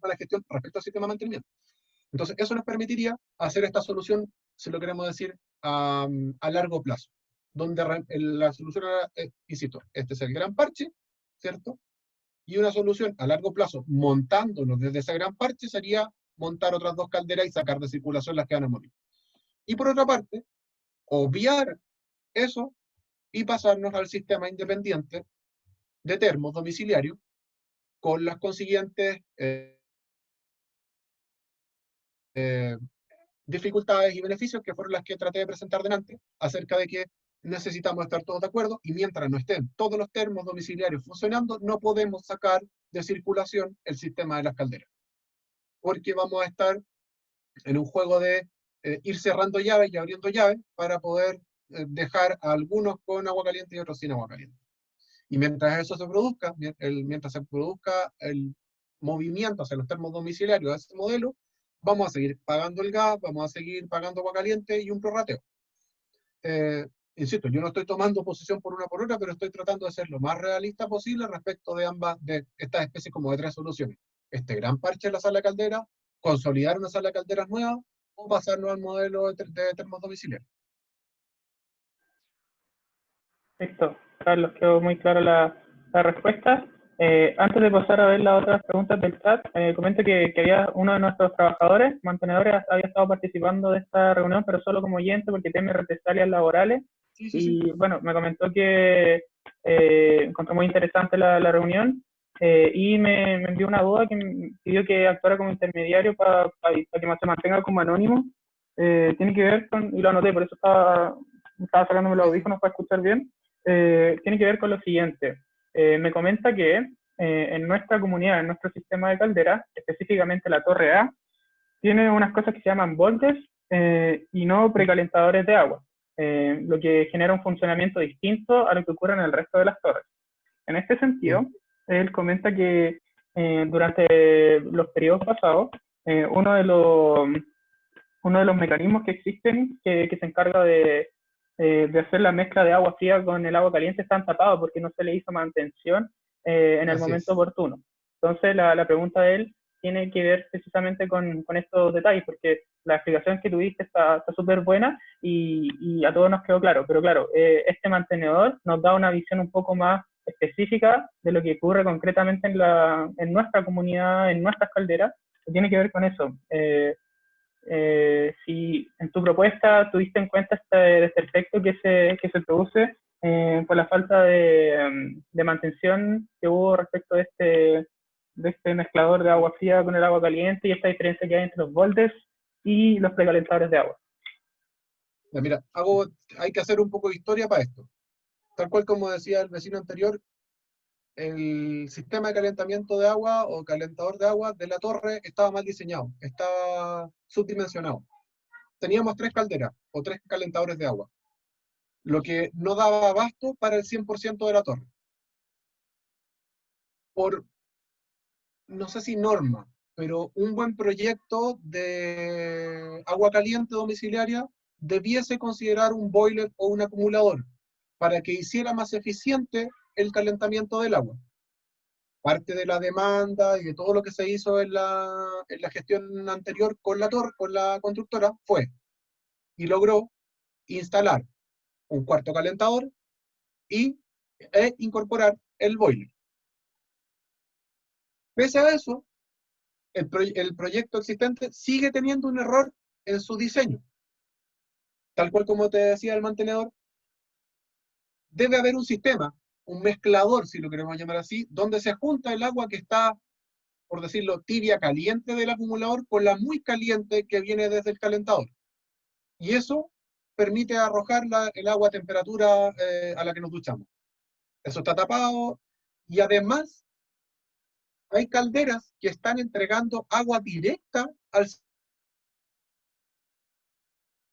mala gestión respecto al sistema de mantenimiento. Entonces, eso nos permitiría hacer esta solución, si lo queremos decir, a largo plazo, donde la solución era, insisto, este es el gran parche, ¿cierto? Y una solución a largo plazo, montándonos desde ese gran parche, sería montar otras 2 calderas y sacar de circulación las que van a morir. Y por otra parte, obviar eso y pasarnos al sistema independiente de termos domiciliarios con las consiguientes dificultades y beneficios que fueron las que traté de presentar delante, acerca de que necesitamos estar todos de acuerdo y mientras no estén todos los termos domiciliarios funcionando, no podemos sacar de circulación el sistema de las calderas. Porque vamos a estar en un juego de ir cerrando llaves y abriendo llaves para poder dejar a algunos con agua caliente y otros sin agua caliente. Y mientras eso se produzca, mientras se produzca el movimiento hacia los termos domiciliarios de ese modelo, vamos a seguir pagando el gas, vamos a seguir pagando agua caliente y un prorrateo. Insisto, yo no estoy tomando posición por una por otra, pero estoy tratando de ser lo más realista posible respecto de estas especies como de 3 soluciones. este gran parche de la sala de caldera, consolidar una sala de calderas nueva o pasarnos al modelo de termos domiciliarios. Listo, Carlos, quedó muy clara la respuesta. Antes de pasar a ver las otras preguntas del chat, comento que había uno de nuestros trabajadores, mantenedores, había estado participando de esta reunión, pero solo como oyente porque teme represalias laborales. Sí, sí, sí. Y bueno, me comentó que encontró muy interesante la reunión y me envió una duda que me pidió que actuara como intermediario para que se mantenga como anónimo. Tiene que ver con, y lo anoté, por eso estaba sacándome los audífonos para escuchar bien. Tiene que ver con lo siguiente. Me comenta que en nuestra comunidad, en nuestro sistema de caldera, específicamente la torre A, tiene unas cosas que se llaman voltes y no precalentadores de agua, lo que genera un funcionamiento distinto a lo que ocurre en el resto de las torres. En este sentido, él comenta que durante los periodos pasados, uno de los mecanismos que existen que se encarga de hacer la mezcla de agua fría con el agua caliente están tapados porque no se le hizo mantención en el Así momento es. oportuno. Entonces, la pregunta de él tiene que ver precisamente con estos detalles, porque la explicación que tuviste está súper buena y a todos nos quedó claro. Pero claro, este mantenedor nos da una visión un poco más específica de lo que ocurre concretamente en nuestra comunidad, en nuestras calderas, que tiene que ver con eso. Si en tu propuesta tuviste en cuenta este efecto que se produce por la falta de mantención que hubo respecto de este mezclador de agua fría con el agua caliente y esta diferencia que hay entre los voltes y los precalentadores de agua. Ya, mira, hay que hacer un poco de historia para esto. Tal cual como decía el vecino anterior, el sistema de calentamiento de agua o calentador de agua de la torre estaba mal diseñado, estaba subdimensionado. Teníamos 3 calderas o 3 calentadores de agua, lo que no daba abasto para el 100% de la torre. Por, no sé si norma, pero un buen proyecto de agua caliente domiciliaria debiese considerar un boiler o un acumulador para que hiciera más eficiente el calentamiento del agua. Parte de la demanda y de todo lo que se hizo en la gestión anterior con la constructora fue y logró instalar un cuarto calentador e incorporar el boiler. Pese a eso, el proyecto existente sigue teniendo un error en su diseño. Tal cual como te decía el mantenedor, debe haber un sistema, un mezclador, si lo queremos llamar así, donde se junta el agua que está, por decirlo, tibia caliente del acumulador con la muy caliente que viene desde el calentador. Y eso permite arrojar el agua a temperatura a la que nos duchamos. Eso está tapado y además hay calderas que están entregando agua directa al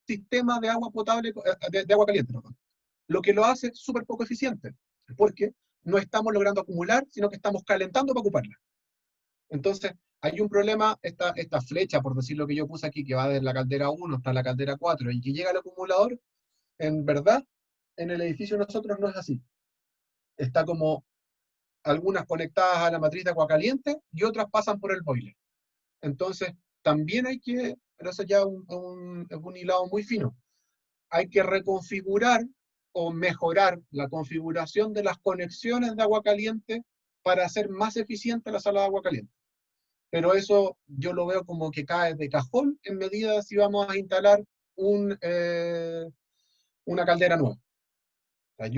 sistema de agua potable, de agua caliente, perdón. Lo que lo hace súper poco eficiente, porque no estamos logrando acumular, sino que estamos calentando para ocuparla. Entonces, hay un problema, esta flecha, por decir lo que yo puse aquí, que va desde la caldera 1 hasta la caldera 4, y que llega al acumulador, en verdad, en el edificio de nosotros no es así. Está como algunas conectadas a la matriz de agua caliente y otras pasan por el boiler. Entonces, también hay que, pero eso ya es un hilado muy fino, hay que reconfigurar o mejorar la configuración de las conexiones de agua caliente para hacer más eficiente la sala de agua caliente. Pero eso yo lo veo como que cae de cajón en medida de si vamos a instalar una caldera nueva. O sea,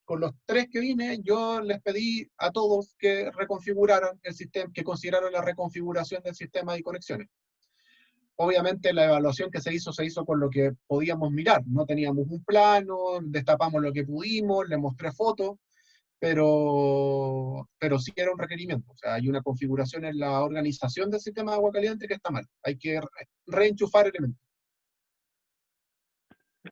con los 3 que vine, yo les pedí a todos que reconfiguraran el sistema, que consideraran la reconfiguración del sistema de conexiones. Obviamente la evaluación que se hizo con lo que podíamos mirar. No teníamos un plano, destapamos lo que pudimos, le mostré fotos, pero sí era un requerimiento. O sea, hay una configuración en la organización del sistema de agua caliente que está mal. Hay que reenchufar elementos. A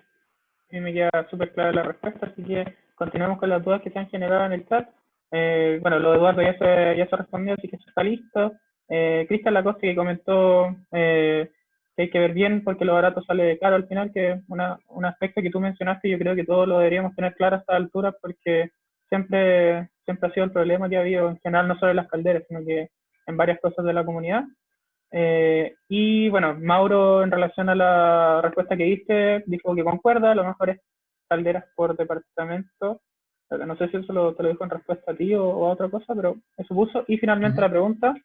mí me queda súper clara la respuesta, así que continuamos con las dudas que se han generado en el chat. Bueno, lo de Eduardo ya se respondió, así que eso está listo. Cristian Lacoste que comentó que hay que ver bien porque lo barato sale caro al final, que es un aspecto que tú mencionaste y yo creo que todos lo deberíamos tener claro a esta altura porque siempre ha sido el problema que ha habido en general, no solo en las calderas, sino que en varias cosas de la comunidad. Y bueno, Mauro, en relación a la respuesta que diste, dijo que concuerda, lo mejor es calderas por departamento. No sé si eso te lo dijo en respuesta a ti o a otra cosa, pero eso puso. Y finalmente la pregunta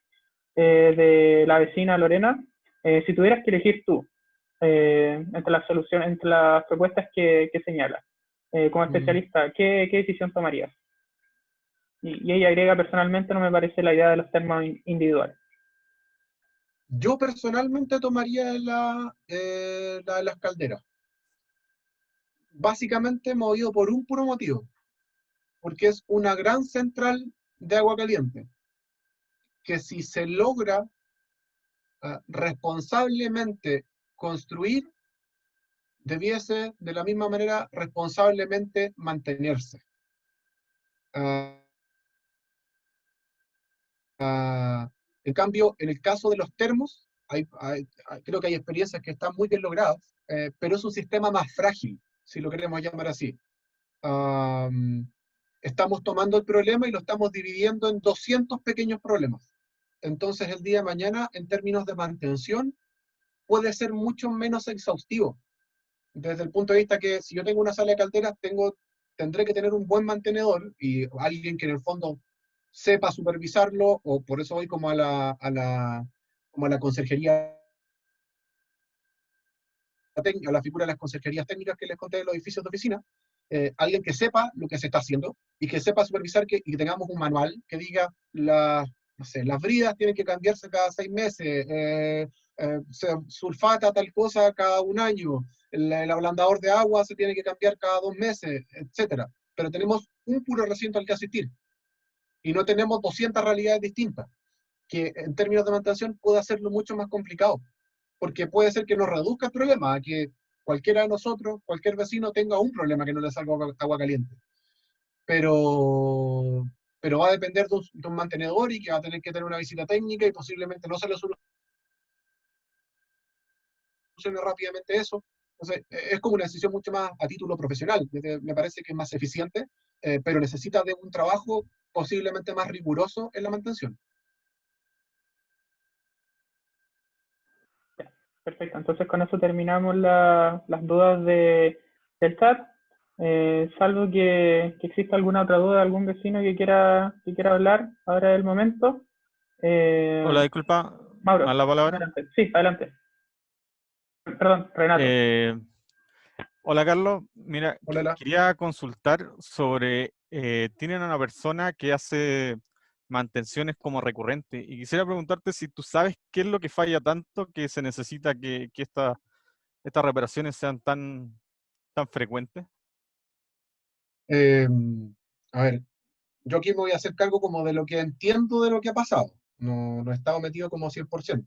de la vecina Lorena, si tuvieras que elegir tú entre las soluciones, entre las propuestas que señala, como especialista, ¿qué decisión tomarías? Y ella agrega, personalmente no me parece la idea de los termos individuales. Yo personalmente tomaría la de las calderas. Básicamente movido por un puro motivo, porque es una gran central de agua caliente, que si se logra responsablemente construir, debiese de la misma manera responsablemente mantenerse. En cambio, en el caso de los termos, creo que hay experiencias que están muy bien logradas, pero es un sistema más frágil, si lo queremos llamar así. Estamos tomando el problema y lo estamos dividiendo en 200 pequeños problemas. Entonces, el día de mañana, en términos de mantención, puede ser mucho menos exhaustivo. Desde el punto de vista que si yo tengo una sala de calderas, tendré que tener un buen mantenedor y alguien que en el fondo sepa supervisarlo, o por eso voy como a la conserjería técnica, a la figura de las conserjerías técnicas que les conté de los edificios de oficina, alguien que sepa lo que se está haciendo y que sepa supervisar y que tengamos un manual que diga, no sé, las bridas tienen que cambiarse cada 6 meses, se sulfata tal cosa cada 1 año, el ablandador de agua se tiene que cambiar cada 2 meses, etc. Pero tenemos un puro recinto al que asistir y no tenemos 200 realidades distintas, que en términos de mantención puede hacerlo mucho más complicado, porque puede ser que nos reduzca el problema, a que cualquiera de nosotros, cualquier vecino tenga un problema que no le salga agua caliente. Pero va a depender de un mantenedor y que va a tener que tener una visita técnica y posiblemente no se le solucione rápidamente eso. Entonces, es como una decisión mucho más a título profesional. Me parece que es más eficiente, pero necesita de un trabajo posiblemente más riguroso en la mantención. Perfecto, entonces con eso terminamos las dudas del chat. Salvo que exista alguna otra duda de algún vecino que quiera hablar, ahora es el momento. Hola, disculpa, Mauro, ¿más la palabra? adelante. Sí, adelante. Perdón, Renato. Hola, Carlos. Mira, Hola. quería consultar sobre, tienen a una persona que hace mantenciones como recurrente y quisiera preguntarte si tú sabes qué es lo que falla tanto que se necesita que estas reparaciones sean tan frecuentes. A ver, yo aquí me voy a hacer cargo como de lo que entiendo de lo que ha pasado. No he estado metido como 100%.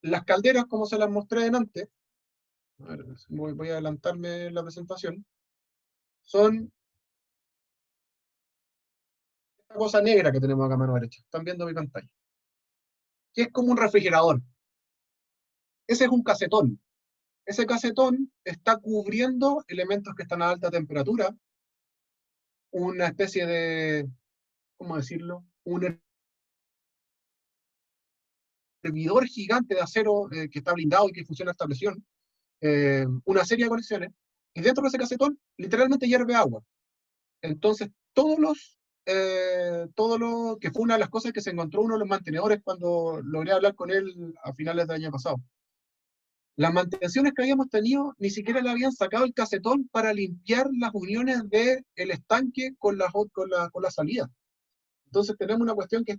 Las calderas, como se las mostré antes, a ver, voy a adelantarme la presentación, son esta cosa negra que tenemos acá a mano derecha. Están viendo mi pantalla. Que es como un refrigerador. Ese es un casetón. Ese casetón está cubriendo elementos que están a alta temperatura, una especie de, ¿cómo decirlo? Un servidor gigante de acero que está blindado y que funciona a esta presión, una serie de conexiones, y dentro de ese casetón literalmente hierve agua. Entonces, todo lo que fue una de las cosas que se encontró uno de los mantenedores cuando logré hablar con él a finales del año pasado. Las mantenciones que habíamos tenido ni siquiera le habían sacado el casetón para limpiar las uniones del estanque con la salida. Entonces tenemos una cuestión que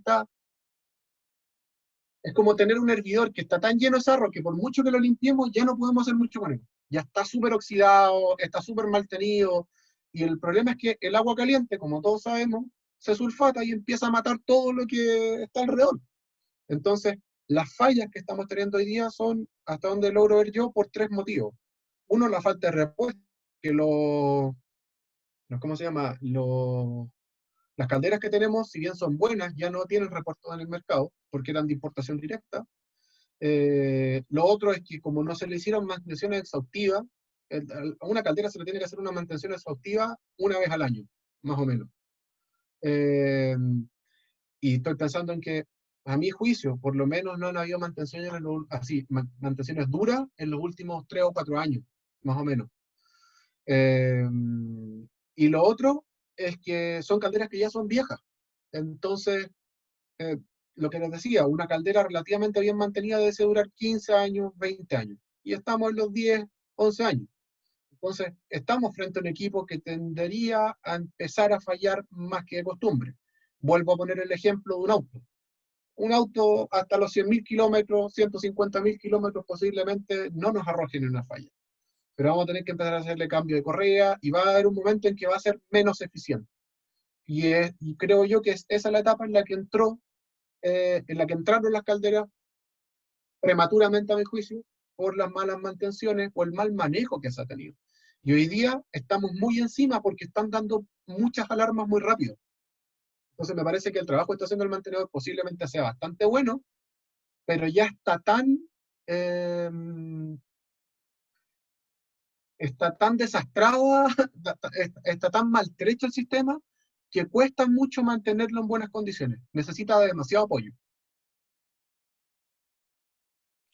es como tener un hervidor que está tan lleno de sarro que por mucho que lo limpiemos ya no podemos hacer mucho con él. Ya está súper oxidado, está súper mal tenido, y el problema es que el agua caliente, como todos sabemos, se sulfata y empieza a matar todo lo que está alrededor. Entonces, las fallas que estamos teniendo hoy día son, hasta donde logro ver yo, por 3 motivos. Uno, la falta de repuesto, que ¿cómo se llama? Las calderas que tenemos, si bien son buenas, ya no tienen repuesto en el mercado, porque eran de importación directa. Lo otro es que como no se le hicieron mantenciones exhaustivas, A una caldera se le tiene que hacer una mantención exhaustiva una vez al año, más o menos. Y estoy pensando en que, a mi juicio, por lo menos no han habido mantenciones, mantenciones duras en los últimos 3 o 4 años, más o menos. Y lo otro es que son calderas que ya son viejas. Entonces, lo que les decía, una caldera relativamente bien mantenida debe durar 15 años, 20 años. Y estamos en los 10, 11 años. Entonces, estamos frente a un equipo que tendería a empezar a fallar más que de costumbre. Vuelvo a poner el ejemplo de un auto. Un auto hasta los 100.000 kilómetros, 150.000 kilómetros posiblemente no nos arrojen en una falla. Pero vamos a tener que empezar a hacerle cambio de correa y va a haber un momento en que va a ser menos eficiente. Y creo yo que esa es la etapa en la que entraron las calderas prematuramente, a mi juicio, por las malas mantenciones o el mal manejo que se ha tenido. Y hoy día estamos muy encima porque están dando muchas alarmas muy rápido. Entonces me parece que el trabajo que está haciendo el mantenedor posiblemente sea bastante bueno, pero ya está tan desastrada, está tan maltrecho el sistema, que cuesta mucho mantenerlo en buenas condiciones. Necesita demasiado apoyo.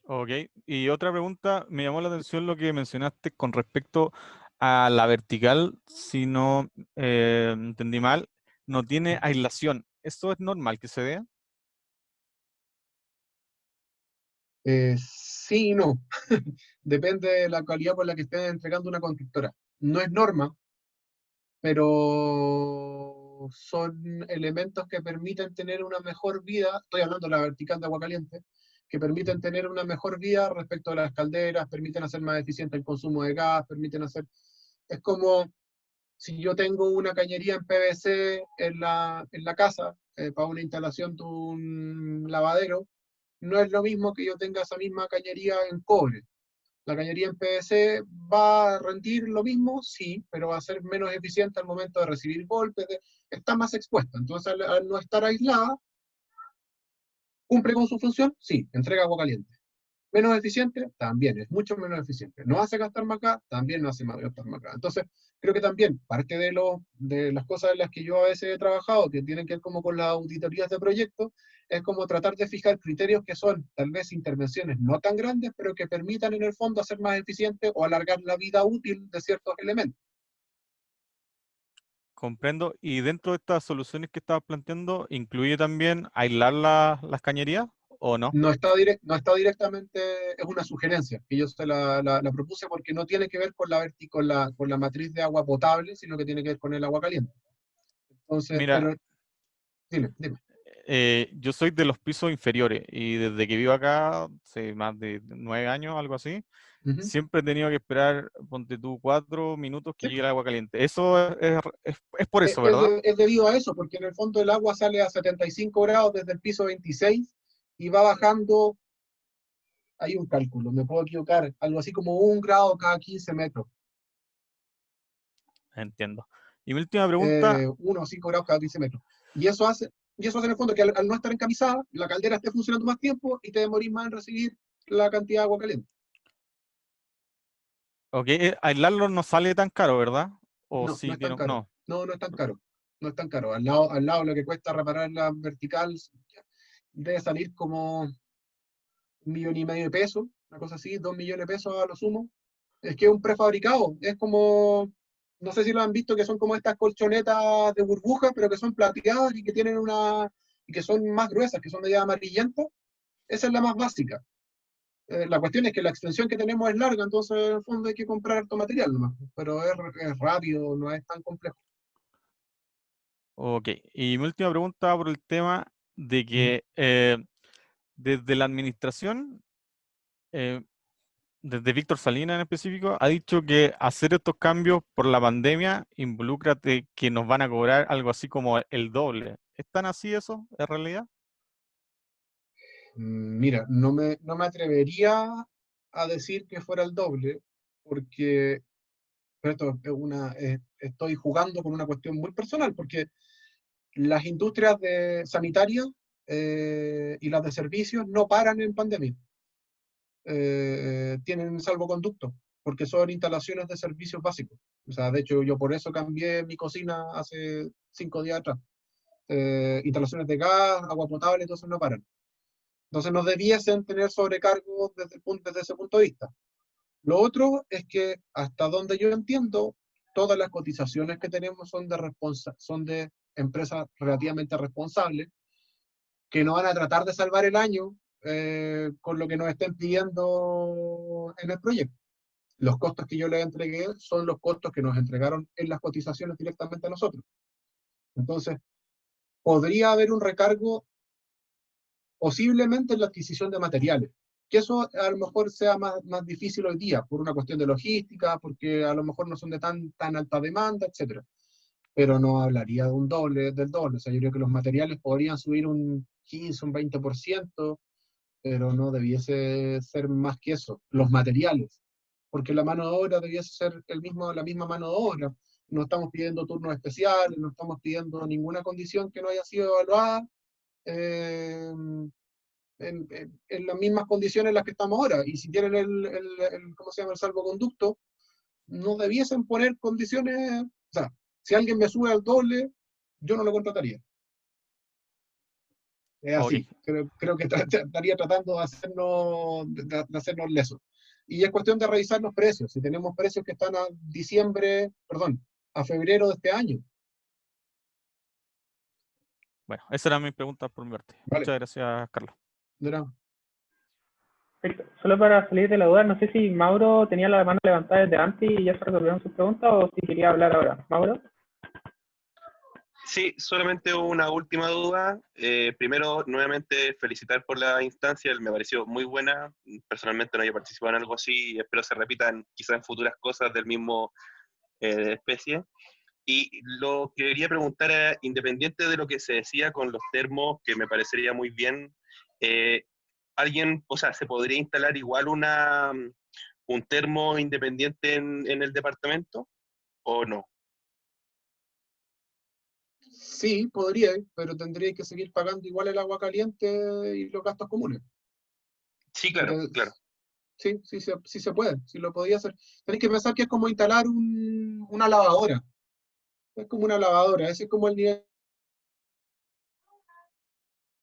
Ok, y otra pregunta, me llamó la atención lo que mencionaste con respecto a la vertical, si no entendí mal, no tiene aislación. ¿Eso es normal que se vea? Sí y no. Depende de la calidad por la que esté entregando una constructora. No es norma, pero son elementos que permiten tener una mejor vida, estoy hablando de la vertical de agua caliente, que permiten tener una mejor vida respecto a las calderas, permiten hacer más eficiente el consumo de gas, es como si yo tengo una cañería en PVC en la casa, para una instalación de un lavadero, no es lo mismo que yo tenga esa misma cañería en cobre. La cañería en PVC va a rendir lo mismo, sí, pero va a ser menos eficiente al momento de recibir golpes, está más expuesta. Entonces, al no estar aislada, ¿cumple con su función? Sí, entrega agua caliente. ¿Menos eficiente? También, es mucho menos eficiente. ¿No hace gastar más gas? También no hace gastar más gas. Entonces, creo que también parte de las cosas en las que yo a veces he trabajado, que tienen que ver como con las auditorías de proyectos, es como tratar de fijar criterios que son tal vez intervenciones no tan grandes, pero que permitan en el fondo hacer más eficiente o alargar la vida útil de ciertos elementos. Comprendo. ¿Y dentro de estas soluciones que estabas planteando, incluye también aislar las cañerías o no? No está directamente, es una sugerencia, que yo se la propuse porque no tiene que ver con la matriz de agua potable, sino que tiene que ver con el agua caliente. Entonces, Mira, pero dime. yo soy de los pisos inferiores y desde que vivo acá, hace más de 9 años, algo así, Ujú. siempre he tenido que esperar, ponte tú, 4 minutos que Sí, llegue el agua caliente. Eso es por eso, ¿verdad? es debido a eso, porque en el fondo el agua sale a 75 grados desde el piso 26 y va bajando, hay un cálculo, me puedo equivocar, algo así como 1 grado cada 15 metros, Entiendo. Y mi última pregunta, 1 o 5 grados cada 15 metros. Y eso hace en el fondo que al no estar encamisada, la caldera esté funcionando más tiempo y te demorís más en recibir la cantidad de agua caliente. ok, aislarlo no sale tan caro, ¿verdad? O No, no sí es tan tiene, caro. no. No, no es tan caro. No es tan caro. Al lado lo que cuesta reparar la vertical debe salir como 1,5 millones de pesos, una cosa así, 2 millones de pesos a lo sumo. Es que es un prefabricado, es como, no sé si lo han visto, que son como estas colchonetas de burbujas, pero que son plateadas y que tienen y que son más gruesas, que son medias amarillentas. Esa es la más básica. La cuestión es que la extensión que tenemos es larga, entonces en el fondo hay que comprar harto material nomás, pero es rápido, no es tan complejo. Ok, y mi última pregunta por el tema de Ujú. que desde la administración, eh, desde Víctor Salinas en específico, ha dicho que hacer estos cambios por la pandemia involucra que nos van a cobrar algo así como el doble. ¿Es tan así eso, en realidad? Mira, no me atrevería a decir que fuera el doble, porque esto estoy jugando con una cuestión muy personal, porque las industrias sanitarias y las de servicios no paran en pandemia. Tienen salvoconducto. porque son instalaciones de servicios básicos. O sea, de hecho, yo por eso cambié mi cocina hace 5 días atrás. Instalaciones de gas, agua potable, entonces no paran. Entonces no debiesen tener sobrecargos desde ese punto de vista. Lo otro es que, hasta donde yo entiendo, todas las cotizaciones que tenemos son de empresas relativamente responsables, que no van a tratar de salvar el año con lo que nos estén pidiendo en el proyecto. Los costos que yo les entregué son los costos que nos entregaron en las cotizaciones directamente a nosotros. Entonces, podría haber un recargo posiblemente en la adquisición de materiales, que eso a lo mejor sea más difícil hoy día, por una cuestión de logística, porque a lo mejor no son de tan alta demanda, etc. Pero no hablaría de del doble. O sea, yo creo que los materiales podrían subir un 15, un 20%, pero no debiese ser más que eso. Los materiales, porque la mano de obra debiese ser la misma mano de obra. No estamos pidiendo turnos especiales, no estamos pidiendo ninguna condición que no haya sido evaluada en las mismas condiciones en las que estamos ahora. Y si tienen ¿cómo se llama? El salvoconducto, no debiesen poner condiciones. O sea, si alguien me sube al doble, yo no lo contrataría. Es así. Ok. Creo que estaría tratando de hacernos lesos. Y es cuestión de revisar los precios. Si tenemos precios que están a febrero de este año. Bueno, esa era mi pregunta por mi parte. Vale. Muchas gracias, Carlos. De nada. Perfecto. Solo para salir de la duda, no sé si Mauro tenía la mano levantada desde antes y ya se resolvieron sus preguntas o si quería hablar ahora. Mauro. Sí, solamente una última duda. Primero, nuevamente, felicitar por la instancia, me pareció muy buena. Personalmente no había participado en algo así y espero se repitan quizás en futuras cosas del mismo especie. Y lo que quería preguntar era, independiente de lo que se decía con los termos, que me parecería muy bien, ¿se podría instalar igual un termo independiente en el departamento o no? Sí, podría, pero tendría que seguir pagando igual el agua caliente y los gastos comunes. Sí, claro, claro. Sí se puede, sí lo podía hacer. Tenéis que pensar que es como instalar una lavadora. Es como una lavadora, ese es como el nivel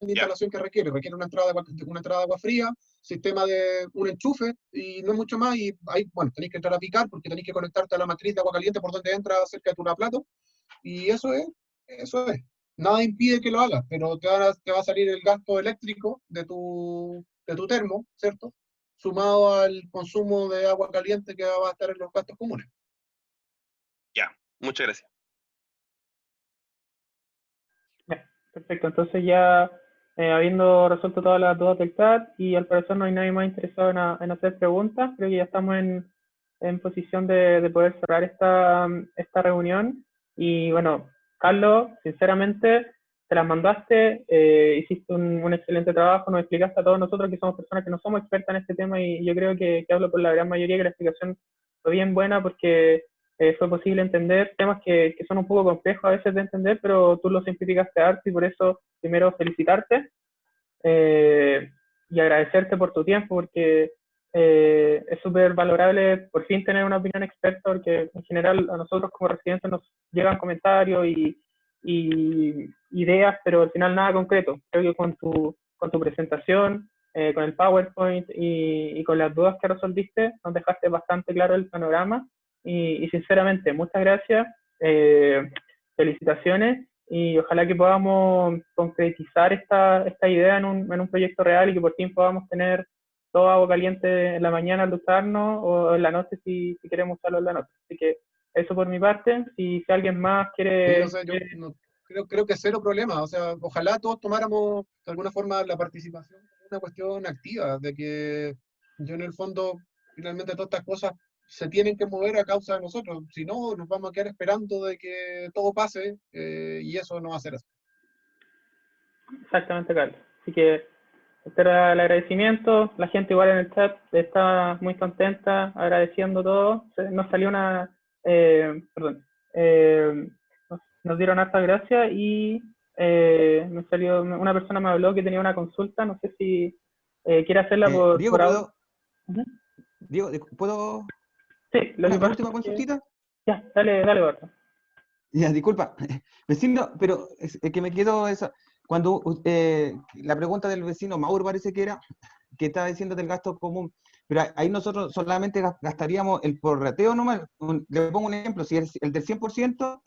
de instalación que requiere. Requiere una entrada de agua fría, sistema de un enchufe y no mucho más. Y ahí, bueno, tenéis que entrar a picar porque tenéis que conectarte a la matriz de agua caliente por donde entra cerca de tu lavaplato. Y eso es. Nada impide que lo hagas, pero te va a salir el gasto eléctrico de tu termo, ¿cierto? Sumado al consumo de agua caliente que va a estar en los gastos comunes. Ya, muchas gracias. Perfecto, entonces ya habiendo resuelto todas las dudas del chat y al parecer no hay nadie más interesado en hacer preguntas, creo que ya estamos en posición de poder cerrar esta reunión. Y bueno, Carlos, sinceramente, te las mandaste, hiciste un excelente trabajo, nos explicaste a todos nosotros que somos personas que no somos expertas en este tema y yo creo que hablo por la gran mayoría que la explicación fue bien buena porque fue posible entender temas que son un poco complejos a veces de entender, pero tú lo simplificaste harto y por eso primero felicitarte y agradecerte por tu tiempo porque es súper valorable por fin tener una opinión experta porque en general a nosotros como residentes nos llegan comentarios y ideas, pero al final nada concreto. Creo que con tu presentación, con el PowerPoint y con las dudas que resolviste, nos dejaste bastante claro el panorama y sinceramente, muchas gracias, felicitaciones y ojalá que podamos concretizar esta idea en un proyecto real y que por fin podamos tener todo agua caliente en la mañana al ducharnos o en la noche si queremos usarlo en la noche. Así que eso por mi parte. Si alguien más Sí, quiere... o sea, yo creo que cero problema. O sea, ojalá todos tomáramos de alguna forma la participación como una cuestión activa, de que yo en el fondo, finalmente todas estas cosas se tienen que mover a causa de nosotros. Si no, nos vamos a quedar esperando de que todo pase y eso no va a ser así. Exactamente, Carlos. Así que este era el agradecimiento. La gente igual en el chat está muy contenta, agradeciendo todo. Nos salió nos dieron hartas gracias y una persona me habló que tenía una consulta. No sé si quiere hacerla Diego, por audio. Diego, ¿puedo? Sí, lo que Una pasa última es que... consultita. Ya, dale, dale, Barto. Ya, disculpa, vecino, pero es que me quedó esa. Cuando la pregunta del vecino Mauro parece que era, que estaba diciendo del gasto común, pero ahí nosotros solamente gastaríamos el prorrateo nomás. Le pongo un ejemplo, si es el del 100%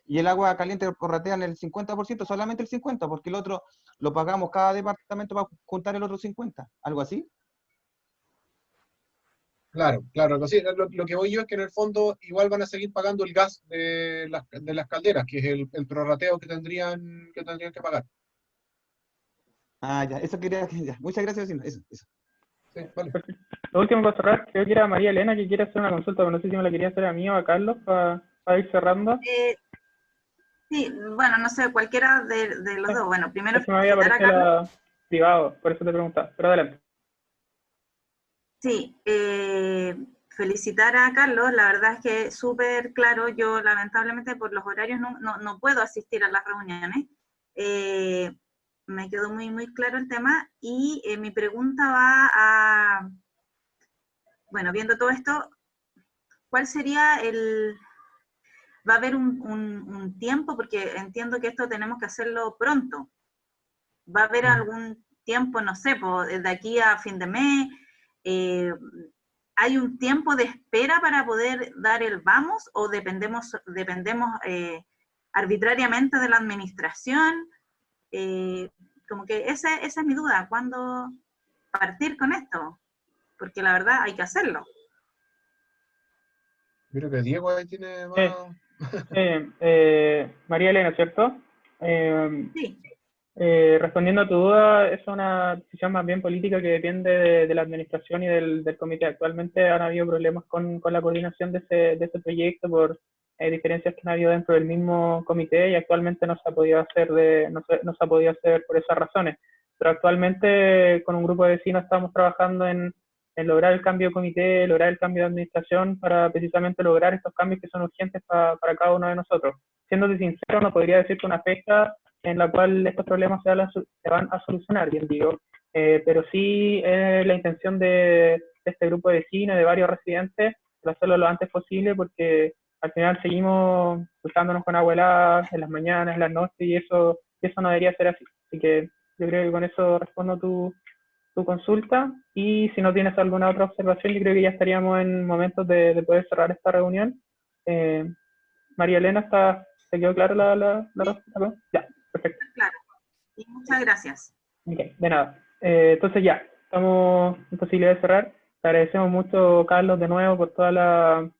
y el agua caliente prorratean el 50%, solamente el 50%, porque el otro lo pagamos cada departamento para juntar el otro 50%, algo así. Claro, claro, lo que voy yo es que en el fondo igual van a seguir pagando el gas de las calderas, que es el prorrateo que tendrían que pagar. Ah, ya, eso quería, ya. Muchas gracias, vecino. Eso. Sí, vale. Perfecto. Lo último para cerrar, creo que era María Elena que quiere hacer una consulta, pero no sé si me la quería hacer a mí o a Carlos para ir cerrando. Sí, bueno, no sé, cualquiera de los dos. Bueno, primero Es que me había felicitar a aparecido Carlos. la privado, por eso te preguntaba, pero adelante. Sí, felicitar a Carlos, la verdad es que es súper claro. Yo lamentablemente por los horarios no puedo asistir a las reuniones. Me quedó muy, muy claro el tema y mi pregunta va a, bueno, viendo todo esto, ¿cuál sería va a haber un tiempo? Porque entiendo que esto tenemos que hacerlo pronto. ¿Va a haber algún tiempo, no sé, de aquí a fin de mes? ¿Hay un tiempo de espera para poder dar el vamos o dependemos arbitrariamente de la administración? Como que esa es mi duda, ¿cuándo partir con esto? Porque la verdad hay que hacerlo. Creo que Diego ahí tiene más... María Elena, ¿cierto? Sí. Respondiendo a tu duda, es una decisión más bien política que depende de la administración y del comité. Actualmente han habido problemas con la coordinación de ese proyecto por diferencias que han habido dentro del mismo comité y actualmente no se ha podido hacer no se ha podido hacer por esas razones. Pero actualmente con un grupo de vecinos estamos trabajando en lograr el cambio de comité, lograr el cambio de administración para precisamente lograr estos cambios que son urgentes para cada uno de nosotros. Siéndote sincero, no podría decirte una fecha en la cual estos problemas se van a solucionar, bien digo, pero sí la intención de este grupo de vecinos, de varios residentes, de hacerlo lo antes posible porque al final seguimos usándonos con agua helada en las mañanas, en las noches y eso no debería ser así. Así que yo creo que con eso respondo tu consulta y si no tienes alguna otra observación, yo creo que ya estaríamos en momentos de poder cerrar esta reunión. María Elena, ¿te quedó clara la respuesta? Ya, perfecto. Claro. Y muchas gracias. Okay, de nada. Entonces ya, estamos en posibilidad de cerrar. Te agradecemos mucho, Carlos, de nuevo por toda la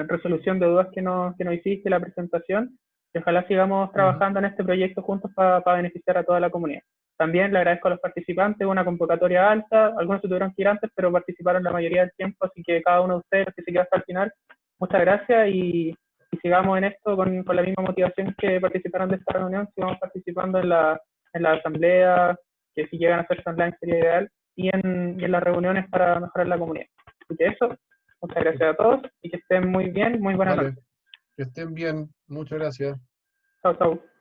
resolución de dudas que nos hiciste, la presentación. Y ojalá sigamos trabajando en este proyecto juntos para beneficiar a toda la comunidad. También le agradezco a los participantes, una convocatoria alta, algunos se tuvieron que ir antes, pero participaron la mayoría del tiempo, así que cada uno de ustedes que se quedó hasta el final, muchas gracias y sigamos en esto con la misma motivación que participaron de esta reunión, sigamos participando en la asamblea, que si llegan a hacerse online sería ideal, y en las reuniones para mejorar la comunidad. Así que eso, muchas gracias a todos y que estén muy bien, muy buenas Vale, noches. que estén bien. Muchas gracias. Chao, chao.